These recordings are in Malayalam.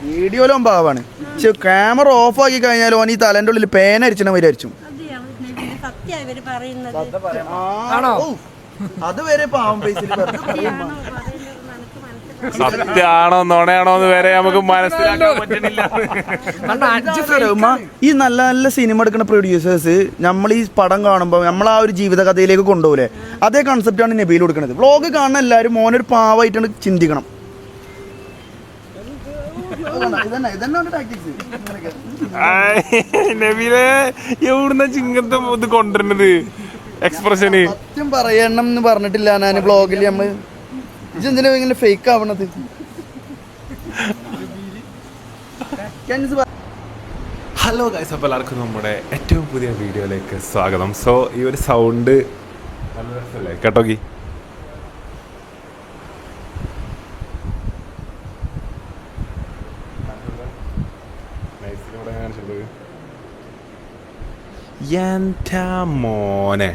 വീഡിയോയിലും പാവാണ്. പക്ഷെ ക്യാമറ ഓഫ് ആക്കി കഴിഞ്ഞാൽ ഓൻ ഈ തലേൻ്റെ ഉള്ളിൽ പേന അരിച്ചണ വരെ അരിച്ചു. അതുവരെ പാവം പൈസ സത്യാണോ നോണയാണോ എന്ന് വരെ നമുക്ക് മനസ്സിലാക്കാൻ പറ്റുന്നില്ല. ഈ നല്ല നല്ല സിനിമ എടുക്കുന്ന പ്രൊഡ്യൂസേഴ്സ് നമ്മൾ ഈ പടം കാണുമ്പോൾ നമ്മൾ ആ ഒരു ജീവിത കഥയിലേക്ക് കൊണ്ടുപോകലേ, അതേ കൺസെപ്റ്റാണ് നബീൽ കൊടുക്കുന്നത്. വ്ളോഗ് കാണുന്ന എല്ലാവരും മോനൊരു പാവമായിട്ടാണ് ചിന്തിക്കണം. നബീലെ എവിടുന്ന ചിങ്ങത്തെ ഇത് കൊണ്ടുവരുന്നത് എക്സ്പ്രഷന്? സത്യം പറയണം എന്ന് പറഞ്ഞിട്ടില്ല ഞാൻ വ്ളോഗിൽ. നമ്മള് ഇതെന്തിനാ ഇങ്ങനെ ഫേക്ക് ആവണത്? ഹലോ ഗൈസ്, അപ്പോൾ എല്ലാവർക്കും നമ്മുടെ ഏറ്റവും പുതിയ വീഡിയോയിലേക്ക് സ്വാഗതം. സോ ഈ ഒരു സൗണ്ട് നല്ല രസമല്ലേ കേട്ടോക്കി? എൻ്റെ മോനെ,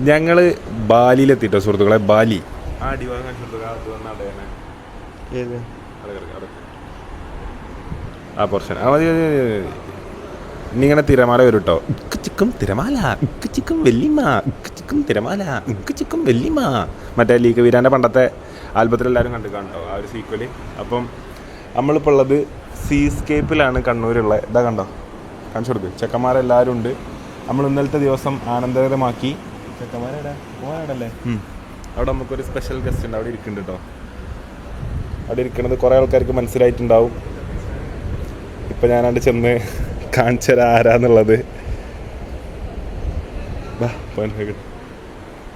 ഞങ്ങള് ബാലിയിലെത്തിട്ടോ സുഹൃത്തുക്കളെ. ബാലി ആ പോർഷൻ മതി. ഇന്നിങ്ങനെ തിരമാല വരും കേട്ടോ. ചിക്കും തിരമാല, ചിക്കും വെല്ലിമ, ചിക്കും തിരമാല, ചിക്കും വെല്ലിമ. മറ്റേ ലീക്ക് വീരാൻ്റെ പണ്ടത്തെ ആൽബത്തിലെല്ലാവരും കണ്ടു കാണട്ടോ ആ ഒരു സീക്വല്. അപ്പം നമ്മളിപ്പോൾ ഉള്ളത് സീസ്കേപ്പിലാണ് കണ്ണൂരുള്ള. ഇതാ കണ്ടോ, കാണിച്ചു കൊടുക്ക്. ചെക്കന്മാരെല്ലാവരും ഉണ്ട്. നമ്മൾ ഇന്നലത്തെ ദിവസം ആനന്ദകരമാക്കി. ചെക്കന്മാരെടാ പോകാനല്ലേ? അവിടെ നമുക്കൊരു സ്പെഷ്യൽ ഗസ്റ്റ് ഉണ്ട്, അവിടെ ഇരിക്കുന്നുണ്ട് കേട്ടോ. അവിടെ ഇരിക്കുന്നത് കുറേ ആൾക്കാർക്ക് മനസ്സിലായിട്ടുണ്ടാവും. ഇപ്പം ഞാനവിടെ ചെന്ന് കാണിച്ചത് ആരാന്നുള്ളത്.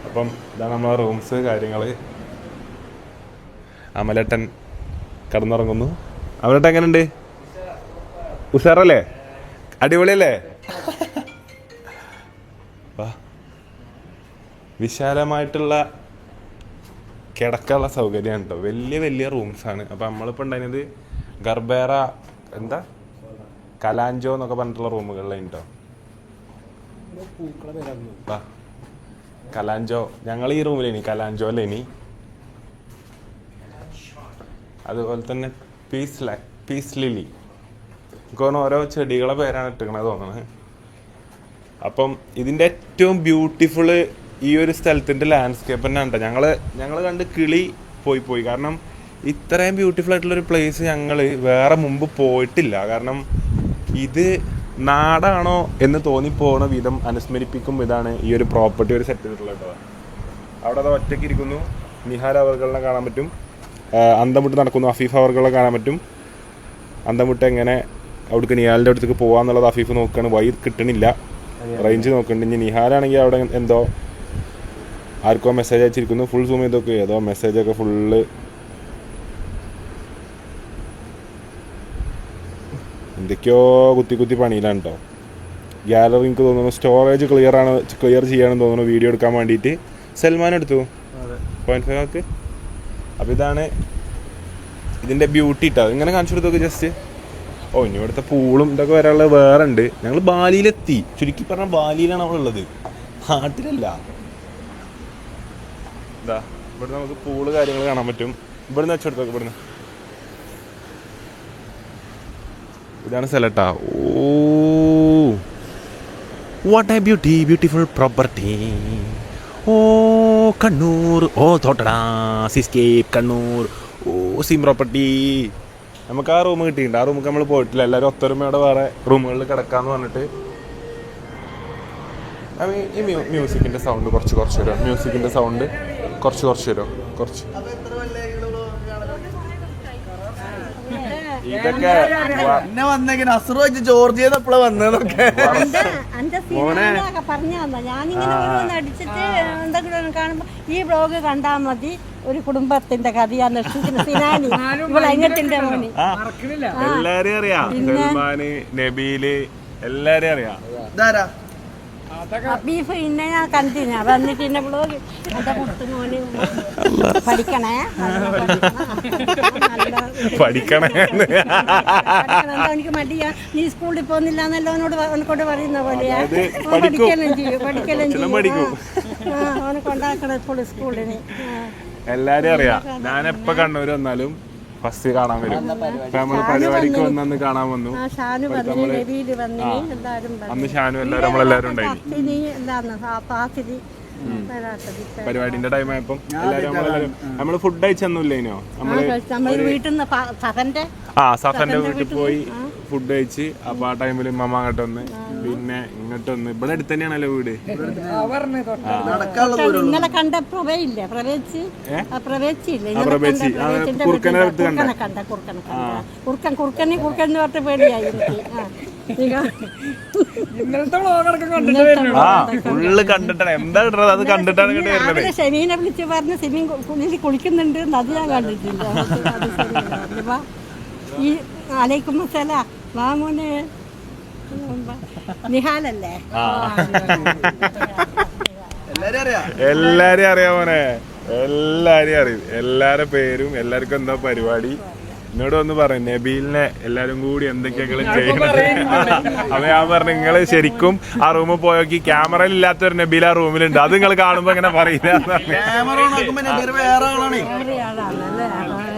അപ്പം ഇതാണ് നമ്മളെ റൂംസ് കാര്യങ്ങൾ. അമലേട്ടൻ കിടന്നുറങ്ങുന്നു. അമലേട്ടൻ എങ്ങനെയുണ്ട്? ഉഷാറല്ലേ? അടിപൊളിയല്ലേ? വിശാലമായിട്ടുള്ള കിടക്കാനുള്ള സൗകര്യമാണ് കേട്ടോ. വലിയ വലിയ റൂംസാണ്. അപ്പം നമ്മളിപ്പോൾ ഉണ്ടായിരുന്നത് ഗർബേറ എന്താ കലാഞ്ചോ എന്നൊക്കെ പറഞ്ഞിട്ടുള്ള റൂമുകളിലാണ് കേട്ടോ. കലാഞ്ചോ, ഞങ്ങൾ ഈ റൂമിലേനി കലാഞ്ചോയിലേനി. അതുപോലെ തന്നെ പീസ് ലിലി. എനിക്ക് തോന്നുന്നു ഓരോ ചെടികളെ പേരാണ് ഇട്ടിരിക്കണത് തോന്നുന്നത്. അപ്പം ഇതിൻ്റെ ഏറ്റവും ബ്യൂട്ടിഫുള്ള് ഈ ഒരു സ്ഥലത്തിൻ്റെ ലാൻഡ്സ്കേപ്പ് തന്നെയാണ് കേട്ടോ. ഞങ്ങൾ കണ്ട് കിളി പോയി. കാരണം ഇത്രയും ബ്യൂട്ടിഫുൾ ആയിട്ടുള്ളൊരു പ്ലേസ് ഞങ്ങൾ വേറെ മുമ്പ് പോയിട്ടില്ല. കാരണം ഇത് നാടാണോ എന്ന് തോന്നിപ്പോണ വിധം അനുസ്മരിപ്പിക്കും ഇതാണ് ഈ ഒരു പ്രോപ്പർട്ടി ഒരു സെറ്റ് ചെയ്തിട്ടുള്ളത് കേട്ടോ. അവിടെ അത് ഒറ്റയ്ക്ക് ഇരിക്കുന്നു. നിഹാൽ അവർകളെ കാണാൻ പറ്റും. അന്തമുട്ട് നടക്കുന്നു. അഫീഫ് അവർകളെ കാണാൻ പറ്റും. അന്തമുട്ട് എങ്ങനെ അവിടേക്ക് നിഹാലിൻ്റെ അടുത്തേക്ക് പോകാമെന്നുള്ളത് അഫീഫ് നോക്കുകയാണ്. വഴി കിട്ടണില്ല, റേഞ്ച് നോക്കുന്നുണ്ട്. ഇനി നിഹാലാണെങ്കിൽ അവിടെ എന്തോ ആർക്കോ മെസ്സേജ് അയച്ചിരിക്കുന്നു. ഫുൾ സൂം ചെയ്തൊക്കെ ഏതോ മെസ്സേജൊക്കെ ഫുള്ള് എന്തൊക്കെയോ കുത്തി പണിയിലാണ് കേട്ടോ. ഗാലറി എനിക്ക് തോന്നുന്നു സ്റ്റോറേജ് ക്ലിയർ ചെയ്യാണെന്ന് തോന്നുന്നു. വീഡിയോ എടുക്കാൻ വേണ്ടിയിട്ട് സൽമാൻ എടുത്തു 0.5. അപ്പോൾ ഇതാണ് ഇതിൻ്റെ ബ്യൂട്ടി കേട്ടോ. ഇങ്ങനെ കാണിച്ചു കൊടുത്തൊക്കെ ജസ്റ്റ്. ഇനി ഇവിടുത്തെ പൂളും ഇതൊക്കെ വരാനുള്ളത് വേറെ ഉണ്ട്. ഞങ്ങൾ ബാലിയിലെത്തി. ചുരുക്കി പറഞ്ഞാൽ ബാലിയിലാണ് നമ്മളുള്ളത്, നാട്ടിലല്ല. ഇതാ ഇവിടെ നമുക്ക് പൂള് കാര്യങ്ങൾ കാണാൻ പറ്റും. ഇവിടുന്ന് വെച്ചെടുത്തൊക്കെ ഇവിടുന്ന്. ഇതാണ് സ്ഥലട്ടാ. What a beautiful property. Kannur, Thottada seascape Kannur. സിം പ്രോപ്പർട്ടി. നമുക്ക് ആ റൂം കിട്ടിയിട്ടുണ്ട്. ആ റൂമിൽ നമ്മൾ പോയിട്ടില്ല. എല്ലാവരും ഒത്തൊരുമയോടെ വേറെ റൂമുകളിൽ കിടക്കാമെന്ന് പറഞ്ഞിട്ട്. ഈ മ്യൂസിക്കിൻ്റെ സൗണ്ട് കുറച്ച് വരും. മ്യൂസിക്കിൻ്റെ സൗണ്ട് കുറച്ച് വരും. ഇതൊക്കെ ജോർജിയെപ്പോഴാ വന്നതൊക്കെ ഈ ബ്ലോഗ് കണ്ടാ മതി. ഒരു കുടുംബത്തിന്റെ കഥയാണ്. എല്ലാരെയും അറിയാം. സൽമാന്, നബീല് എല്ലാരെയും അറിയാം. ബീഫ് ഇന്നെ ഞാൻ കണ്ടിന് വന്നിട്ട് എന്റെ ബ്ലോഗ് എന്റെ മുത്തുമോന് പഠിക്കണേ എനിക്ക് മടിയാ. നീ സ്കൂളിൽ പോകുന്നില്ല എന്നല്ലോ അവനോട് പറയുന്ന പോലെയാ. പഠിക്കലും ചെയ്യും. അവനെ കൊണ്ടാക്കണം ഇപ്പോൾ സ്കൂളിന്. എല്ലാരും അറിയാം. ഞാൻ എപ്പോ കണ്ണൂര് വന്നാലും ഫസ്റ്റ് കാണാൻ വരും. അപ്പൊ നമ്മള് പരിപാടിക്ക് വന്നു കാണാൻ വന്നു. ഷാനു വന്നു, നബീല് വന്നു, എല്ലാരും അന്ന് ഷാനു എല്ലാവരും നമ്മളെല്ലാവരും ഉണ്ടായിരുന്നു. പരിപാടിന്റെ ടൈം ആയപ്പം എല്ലാവരും നമ്മള് ഫുഡ് കഴിച്ചൊന്നുമില്ലേനോ? നമ്മള് വീട്ടിൽ നിന്ന് സഫന്റെ വീട്ടിൽ പോയി ഫുഡ് കഴിച്ച്. അപ്പൊ ആ ടൈമിൽ മമ്മ അങ്ങോട്ട് വന്ന്, പിന്നെ ഇങ്ങോട്ട് വന്ന്. ഇവിടെ അടുത്ത് തന്നെയാണല്ലോ വീട്. ഇന്നലെ കണ്ട കുറുക്കനെ പറഞ്ഞ പേടിയായി ഫുള്ള് കണ്ടിട്ടാണ്. എന്താ ഇടുന്നത് അത് കണ്ടിട്ടാണ് ഇങ്ങോട്ട് വരുന്നത്. ശരീനെ വിളിച്ച് പറഞ്ഞ് സ്വിമ്മിങ് പൂളിൽ കുളിക്കുന്നുണ്ട്, അത് ഞാൻ കണ്ടിട്ടില്ല. ഈ അലൈക്കും മസാല മാമൂന് നിഹാലല്ലേ? എല്ലാരും അറിയാം മോനെ, എല്ലാരും അറിയും. എല്ലാരുടെ പേരും എല്ലാവർക്കും എന്താ പരിപാടി എന്നോട് ഒന്ന് പറയും. നബീലിനെ എല്ലാരും കൂടി എന്തൊക്കെയാണ് ചെയ്യുന്നത്? അപ്പൊ ഞാൻ പറഞ്ഞു, നിങ്ങള് ശരിക്കും ആ റൂമിൽ പോയോക്കി ക്യാമറയിൽ ഇല്ലാത്തൊരു നബീൽ ആ റൂമിലുണ്ട്. അത് നിങ്ങൾ കാണുമ്പോ ഇങ്ങനെ പറയില്ല.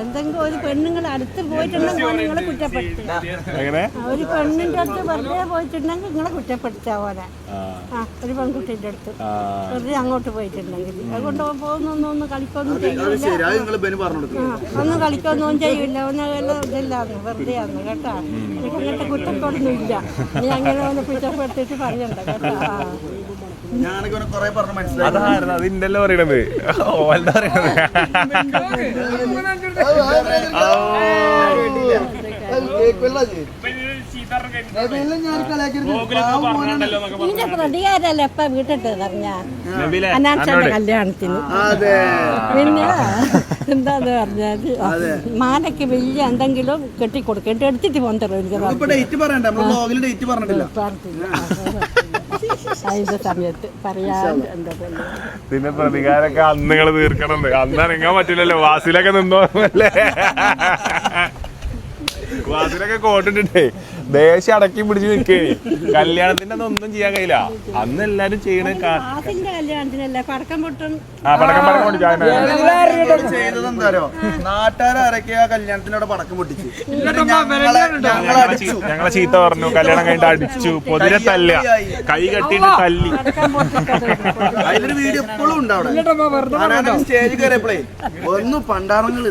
എന്തെങ്കിലും ഒരു പെണ്ണുങ്ങൾ അടുത്ത് പോയിട്ടുണ്ടെങ്കിൽ നിങ്ങളെ കുറ്റപ്പെടുത്തുക. എങ്ങനെ ഒരു പെണ്ണിന്റെ അടുത്ത് വെറുതെ പോയിട്ടുണ്ടെങ്കിൽ നിങ്ങളെ കുറ്റപ്പെടുത്താ പോലെ. ഒരു പെൺകുട്ടിന്റെ അടുത്ത് വെറുതെ അങ്ങോട്ട് പോയിട്ടുണ്ടെങ്കിൽ അതുകൊണ്ട് പോകുന്നൊന്നും കളിക്കൊന്നും ചെയ്യില്ല, ഒന്നും കളിക്കൊന്നും ചെയ്യില്ല. ഇതില്ലാന്ന് വെറുതെ ആന്ന് കേട്ടാ. എനിക്ക് ഇങ്ങനത്തെ കുറ്റത്തോടൊന്നും ഇല്ല. നീ അങ്ങനെ ഒന്ന് കുറ്റപ്പെടുത്തിട്ട് പറയണ്ട കേട്ടാ. അതായിരുന്നു അതിൻ്റെല്ലോ പറയണത്. ഓൾതാ പറയണത്. ഇതിന്റെ പ്രതികാരല്ലേ എപ്പ വീട്ടിട്ട് പറഞ്ഞ അനാൻഷന്റെ കല്യാണത്തിന്. പിന്നെ എന്താന്ന് പറഞ്ഞാല് മാലയ്ക്ക് വലിയ എന്തെങ്കിലും കെട്ടിക്കൊടുക്കും, എടുത്തിട്ട് പോന്നില്ല അതിന്റെ സമയത്ത് പറയാൻ. ഇതിന്റെ പ്രതികാരൊക്കെ അന്ന് നിങ്ങൾ തീർക്കണം. അന്ന് ഇറങ്ങാൻ പറ്റില്ലല്ലോ. വാസിലൊക്കെ നിന്നോല്ലേ? വാസിലൊക്കെ കോട്ടിട്ടേ ദേശം അടക്കി പിടിച്ച് നിൽക്കേ. കല്യാണത്തിന്റെ ഒന്നും ചെയ്യാൻ കഴിയില്ല. അന്ന് എല്ലാരും ചെയ്യണ കല്യാണത്തിനല്ലേ പടക്കം പൊട്ടും. ചെയ്തതെന്താരോ, നാട്ടുകാരൊക്കെ ആ കല്യാണത്തിനോട് പടക്കം പൊട്ടിച്ചു. ഞങ്ങളെ ചീത്ത പറഞ്ഞു, കല്യാണം കഴിഞ്ഞിട്ട് അടിച്ചു, പൊതിരെ തല്ല, കൈ കെട്ടിട്ട് തല്ലി. അതിലൊരു വീഡിയോ എപ്പോഴും ഉണ്ടാവും. സ്റ്റേജ് കയറിയപ്പോഴേ ഒന്നും പണ്ടാറങ്ങള്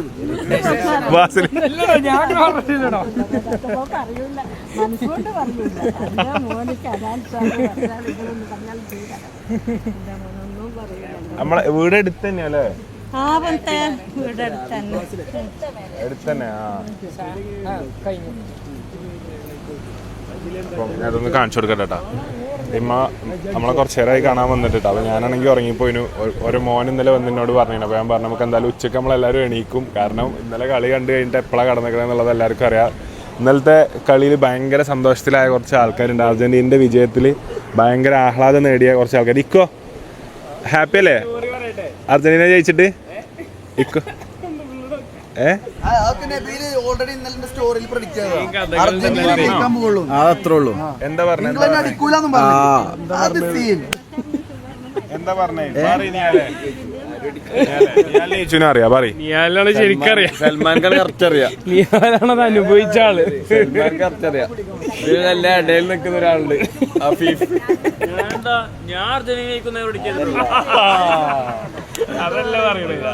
മനസ്സുകൊണ്ട് പറഞ്ഞില്ല. മോനിക്ക് നമ്മളെ വീട് അടുത്ത് തന്നെയല്ലേ? വീട് അടുത്ത് തന്നെ. അടുത്തന്നെ. അതൊന്ന് കാണിച്ചു കൊടുക്കട്ടെ. ഇമ്മ നമ്മളെ കുറച്ചു നേരമായി കാണാൻ വന്നിട്ട്. അപ്പൊ ഞാനാണെങ്കിൽ ഉറങ്ങിപ്പോയിന്. ഒരു മോൻ ഇന്നലെ വന്ന് എന്നോട് പറഞ്ഞു. അപ്പൊ ഞാൻ പറഞ്ഞു, നമുക്ക് എന്തായാലും ഉച്ചക്ക് നമ്മളെല്ലാവരും എണീക്കും. കാരണം ഇന്നലെ കളി കണ്ടു കഴിഞ്ഞിട്ട് എപ്പോഴാണ് കടന്നിക്കണെന്നുള്ളത് എല്ലാവർക്കും അറിയാം. ഇന്നലത്തെ കളിയിൽ ഭയങ്കര സന്തോഷത്തിലായ കുറച്ച് ആൾക്കാരുണ്ട്. അർജന്റീനയുടെ വിജയത്തിൽ ഭയങ്കര ആഹ്ലാദം നേടിയ കുറച്ച് ആൾക്കാർ. ഇക്കോ ഹാപ്പി അല്ലേ അർജന്റീന ജയിച്ചിട്ട്? ഇക്കോ എന്താ പറഞ്ഞ എന്താ പറഞ്ഞേ? അറിയാ പറ. നിയാലാണ് ശരിക്കറിയാം. സൽമാൻ ഖാൻ കറക്റ്റ് അറിയാം. നിയാലാണത് അനുഭവിച്ച ആള്. സൽമാൻ കറക്റ്റ് അറിയാം. ഇതിൽ നല്ല ഇടയിൽ നിൽക്കുന്ന ഒരാളുണ്ട്. ഞാൻ അർജന്റീന അതല്ല പറയുന്നത്.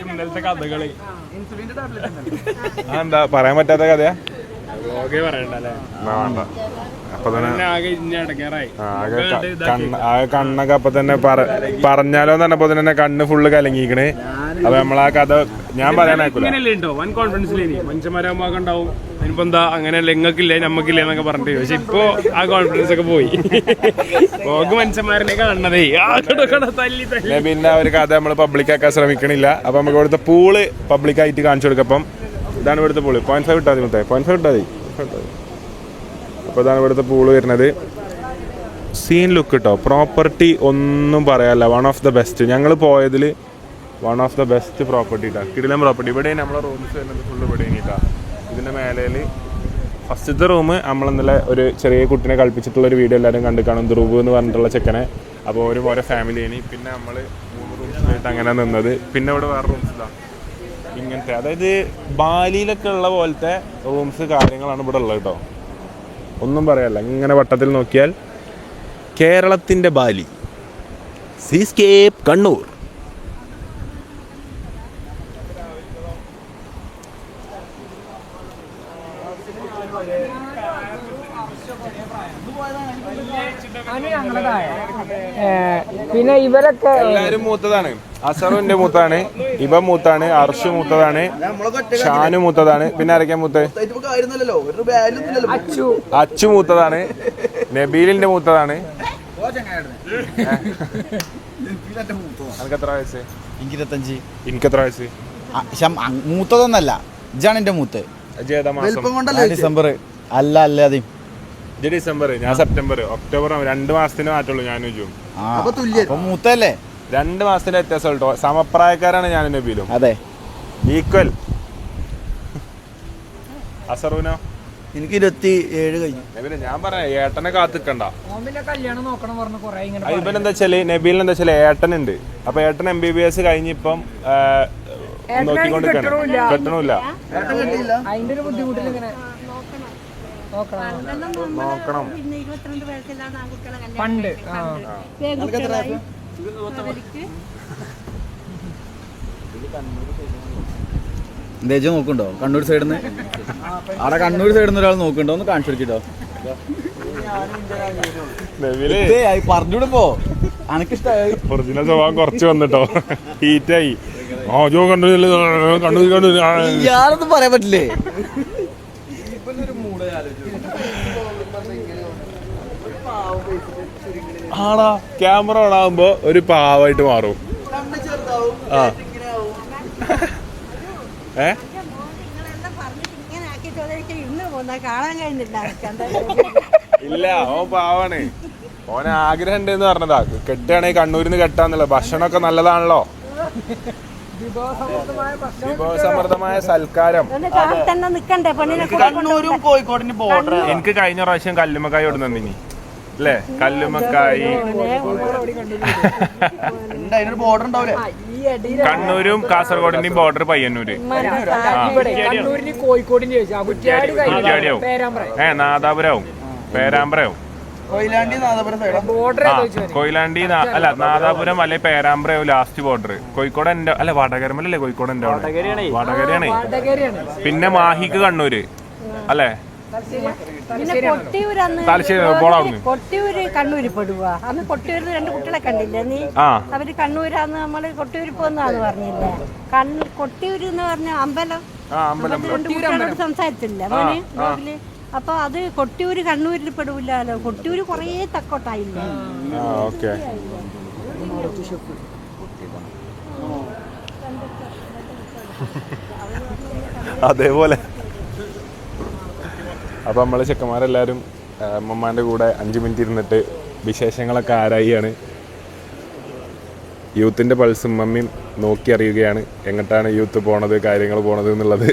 ഇന്നലത്തെ കഥകള് എന്താ പറയാൻ പറ്റാത്ത കഥയാ? പറയണ്ടല്ലേ? അപ്പൊ തന്നെ ആകെ കണ്ണൊക്കെ അപ്പൊ തന്നെ പറഞ്ഞാലോന്ന് പറഞ്ഞപ്പോ തന്നെ കണ്ണ് ഫുള്ള് കലങ്ങിക്കണ്. അപ്പൊ നമ്മളാ കഥ ഞാൻ പറയാനാക്കൂല. വൻ കോൺഫിഡൻസിലേ മനുഷ്യന്മാരാകുമ്പോ ഉണ്ടാവും. അതിനിപ്പോ എന്താ അങ്ങനെയല്ല, ഇങ്ങക്കില്ലേ നമ്മക്കില്ലേ എന്നൊക്കെ പറഞ്ഞിട്ട്. പക്ഷെ ഇപ്പൊ ആ കോൺഫിഡൻസ് ഒക്കെ പോയി. ഓക്ക് മനുഷ്യന്മാരനെ കാണണതേ തല്ലി തല്ലി. പിന്നെ ഒരു കഥ നമ്മൾ പബ്ലിക് ആക്കാൻ ശ്രമിക്കണില്ല. അപ്പൊ നമുക്ക് ഇവിടുത്തെ പൂള് പബ്ലിക്കായിട്ട് കാണിച്ചു കൊടുക്കപ്പം ഇതാണ് ഇവിടുത്തെ പൂള്. 0.5 ഇട്ടാൽ മതി. 0.5 ഇട്ടാൽ മതി. അപ്പോൾ ഇതാണ് ഇവിടുത്തെ പൂള് വരുന്നത്. സീൻ ലുക്ക് കേട്ടോ. പ്രോപ്പർട്ടി ഒന്നും പറയാല്ല. One of the best. ഞങ്ങൾ പോയതിൽ one of the best property ഇട്ടാ. കിടിലം പ്രോപ്പർട്ടി. ഇവിടെ നമ്മളെ റൂംസ് വരുന്നത് ഫുള്ള് ഇവിടെ ഇട്ടാ. ഇതിൻ്റെ മേലയിൽ ഫസ്റ്റത്തെ റൂം നമ്മളിന്നലെ ഒരു ചെറിയ കുട്ടിനെ കളിപ്പിച്ചിട്ടുള്ള ഒരു വീഡിയോ എല്ലാവരും കണ്ടു കാണും. ധ്രുവ് എന്ന് പറഞ്ഞിട്ടുള്ള ചെക്കനെ. അപ്പോൾ ഓരോ ഫാമിലിയാണ്. പിന്നെ നമ്മൾ 3 റൂംസിലായിട്ട് അങ്ങനെ നിന്നത്. പിന്നെ ഇവിടെ വേറെ റൂംസ് ഇതാ. ഇങ്ങനത്തെ അതായത് ബാലിയിലൊക്കെ ഉള്ള പോലത്തെ റൂംസ് കാര്യങ്ങളാണ് ഇവിടെ ഉള്ളത് കേട്ടോ. ഒന്നും പറയാല്ല, ഇങ്ങനെ വട്ടത്തിൽ നോക്കിയാൽ കേരളത്തിൻ്റെ ബാലി, സീസ്കേപ്പ് കണ്ണൂർ. പിന്നെ ഇവരൊക്കെ എല്ലാരും മൂത്തതാണ്. അസറുന്റെ മൂത്താണ്, ഇവ മൂത്താണ്, അർഷു മൂത്തതാണ്, ഷാനു മൂത്തതാണ്. പിന്നെ ആരൊക്കെയാ മൂത്ത്? അച്ചു മൂത്തതാണ്, നബീലിന്റെ മൂത്തതാണ്. എത്ര വയസ്സ്? എനിക്ക് 25. എനിക്കെത്ര വയസ്സ്? മൂത്തതൊന്നല്ല, ഇജാണ് എന്റെ മൂത്ത്. ഡിസംബർ അല്ല അല്ലാതെ ഇത് ഡിസംബർ, ഞാൻ സെപ്റ്റംബർ, ഒക്ടോബർ. 2 മാസത്തിന് മാറ്റുള്ളൂ ഞാനും ജൂൺ. മൂത്തല്ലേ? 2 മാസത്തിന്റെ വ്യത്യാസം കേട്ടോ. സമപ്രായക്കാരാണ് ഞാനും നബീലും. അതെ, ഈക്വൽ. അസറുനോ? എനിക്ക് 27 കഴിഞ്ഞു. നബീല് ഞാൻ പറയാം, ഏട്ടനെ കാത്തിക്കണ്ട. കല്യാണം നോക്കണം പറഞ്ഞു കൊറേ ഇങ്ങനെ. ഇവനെന്താ വെച്ചാല്, നബീലിന് എന്താ വെച്ചാല് ഏട്ടനുണ്ട്. അപ്പൊ ഏട്ടൻ MBBS കഴിഞ്ഞിപ്പം നോക്കിക്കൊണ്ട് കെട്ടണില്ല. അതിന്റെ ഒരു ബുദ്ധിമുട്ടിൽ ഇങ്ങനെ നോക്കണം. പിന്നെ 22 വയസ്സിലാണ് ആൺകുട്ടികളെ കല്യാണം പണ്ട് എന്തേലും നോക്കുന്നുണ്ടോ? കണ്ണൂർ സൈഡിൽ നിന്ന് അവിടെ കണ്ണൂർ സൈഡിൽ നിന്ന് ഒരാൾ നോക്കുന്നുണ്ടോ? ഒന്ന് കാണിച്ചു കൊടുക്കിട്ടോ. പറഞ്ഞൂടെ പോ, അനക്കിഷ്ടായി. ഒറിജിനൽ സ്വഭാവം കുറച്ച് വന്നിട്ടോ, ഹീറ്റായി. ഇയാളൊന്നും പറയാൻ പറ്റില്ലേ? ആടാ, ക്യാമറ ഓൺ ആകുമ്പോ ഒരു പാവായിട്ട് മാറും. ആ ഇല്ല, ഓൻ പാവാണ്. ഓന് ആഗ്രഹം ഉണ്ടെന്ന് പറഞ്ഞതാ. കെട്ടുകയാണെങ്കിൽ കണ്ണൂരിന്ന് കെട്ടാന്നുള്ള. ഭക്ഷണമൊക്കെ നല്ലതാണല്ലോ, വിഭവസമൃദ്ധമായ സൽക്കാരം. കണ്ണൂരും കോഴിക്കോടിന് ബോർഡർ. എനിക്ക് കഴിഞ്ഞ പ്രാവശ്യം കല്ലുമ്മക്കായി ഇവിടെ നിന്നിനി അല്ലേ? കല്ലുമ്മക്കായി ബോർഡർ ഉണ്ടാവില്ലേ? കണ്ണൂരും കാസർഗോഡിന്റെയും ബോർഡർ പയ്യന്നൂര്. കുറ്റ്യാടിയാവും, നാദാപുരാവും, പേരാമ്പ്രയാവും. കൊയിലാണ്ടി അല്ല, നാദാപുരം അല്ലെ പേരാമ്പ്രയാവും ലാസ്റ്റ് ബോർഡർ. കോഴിക്കോട് എന്റെ അല്ല, വടകരമല്ലേ? കോഴിക്കോട് എന്റെ വടകരയാണ്. പിന്നെ മാഹിക്ക് കണ്ണൂര് അല്ലേ? പിന്നെ കൊട്ടിയൂര് കണ്ണൂര് പെടുക. അന്ന് കൊട്ടിയൂരിൽ 2 കുട്ടികളെ കണ്ടില്ലേ നീ? അവര് കണ്ണൂരാന്ന് നമ്മള് കൊട്ടിയൂര് പോന്നാന്ന് പറഞ്ഞില്ലേ? കൊട്ടിയൂര് എന്ന് പറഞ്ഞ അമ്പലം 2 കുട്ടികളോട് സംസാരിച്ചില്ല മോന്. അപ്പൊ അത് കൊട്ടിയൂര് കണ്ണൂരിൽ പെടൂല്ലോ. കൊട്ടിയൂര് കൊറേ തക്കോട്ടായില്ലേ? അതേപോലെ. അപ്പൊ നമ്മള് ചെക്കന്മാരെല്ലാരും അമ്മമാന്റെ കൂടെ 5 മിനിറ്റ് ഇരുന്നിട്ട് വിശേഷങ്ങളൊക്കെ ആരായിയാണ്. യൂത്തിന്റെ പൾസും മമ്മിയും നോക്കി അറിയുകയാണ് എങ്ങോട്ടാണ് യൂത്ത് പോണത്, കാര്യങ്ങൾ പോണത് എന്നുള്ളത്.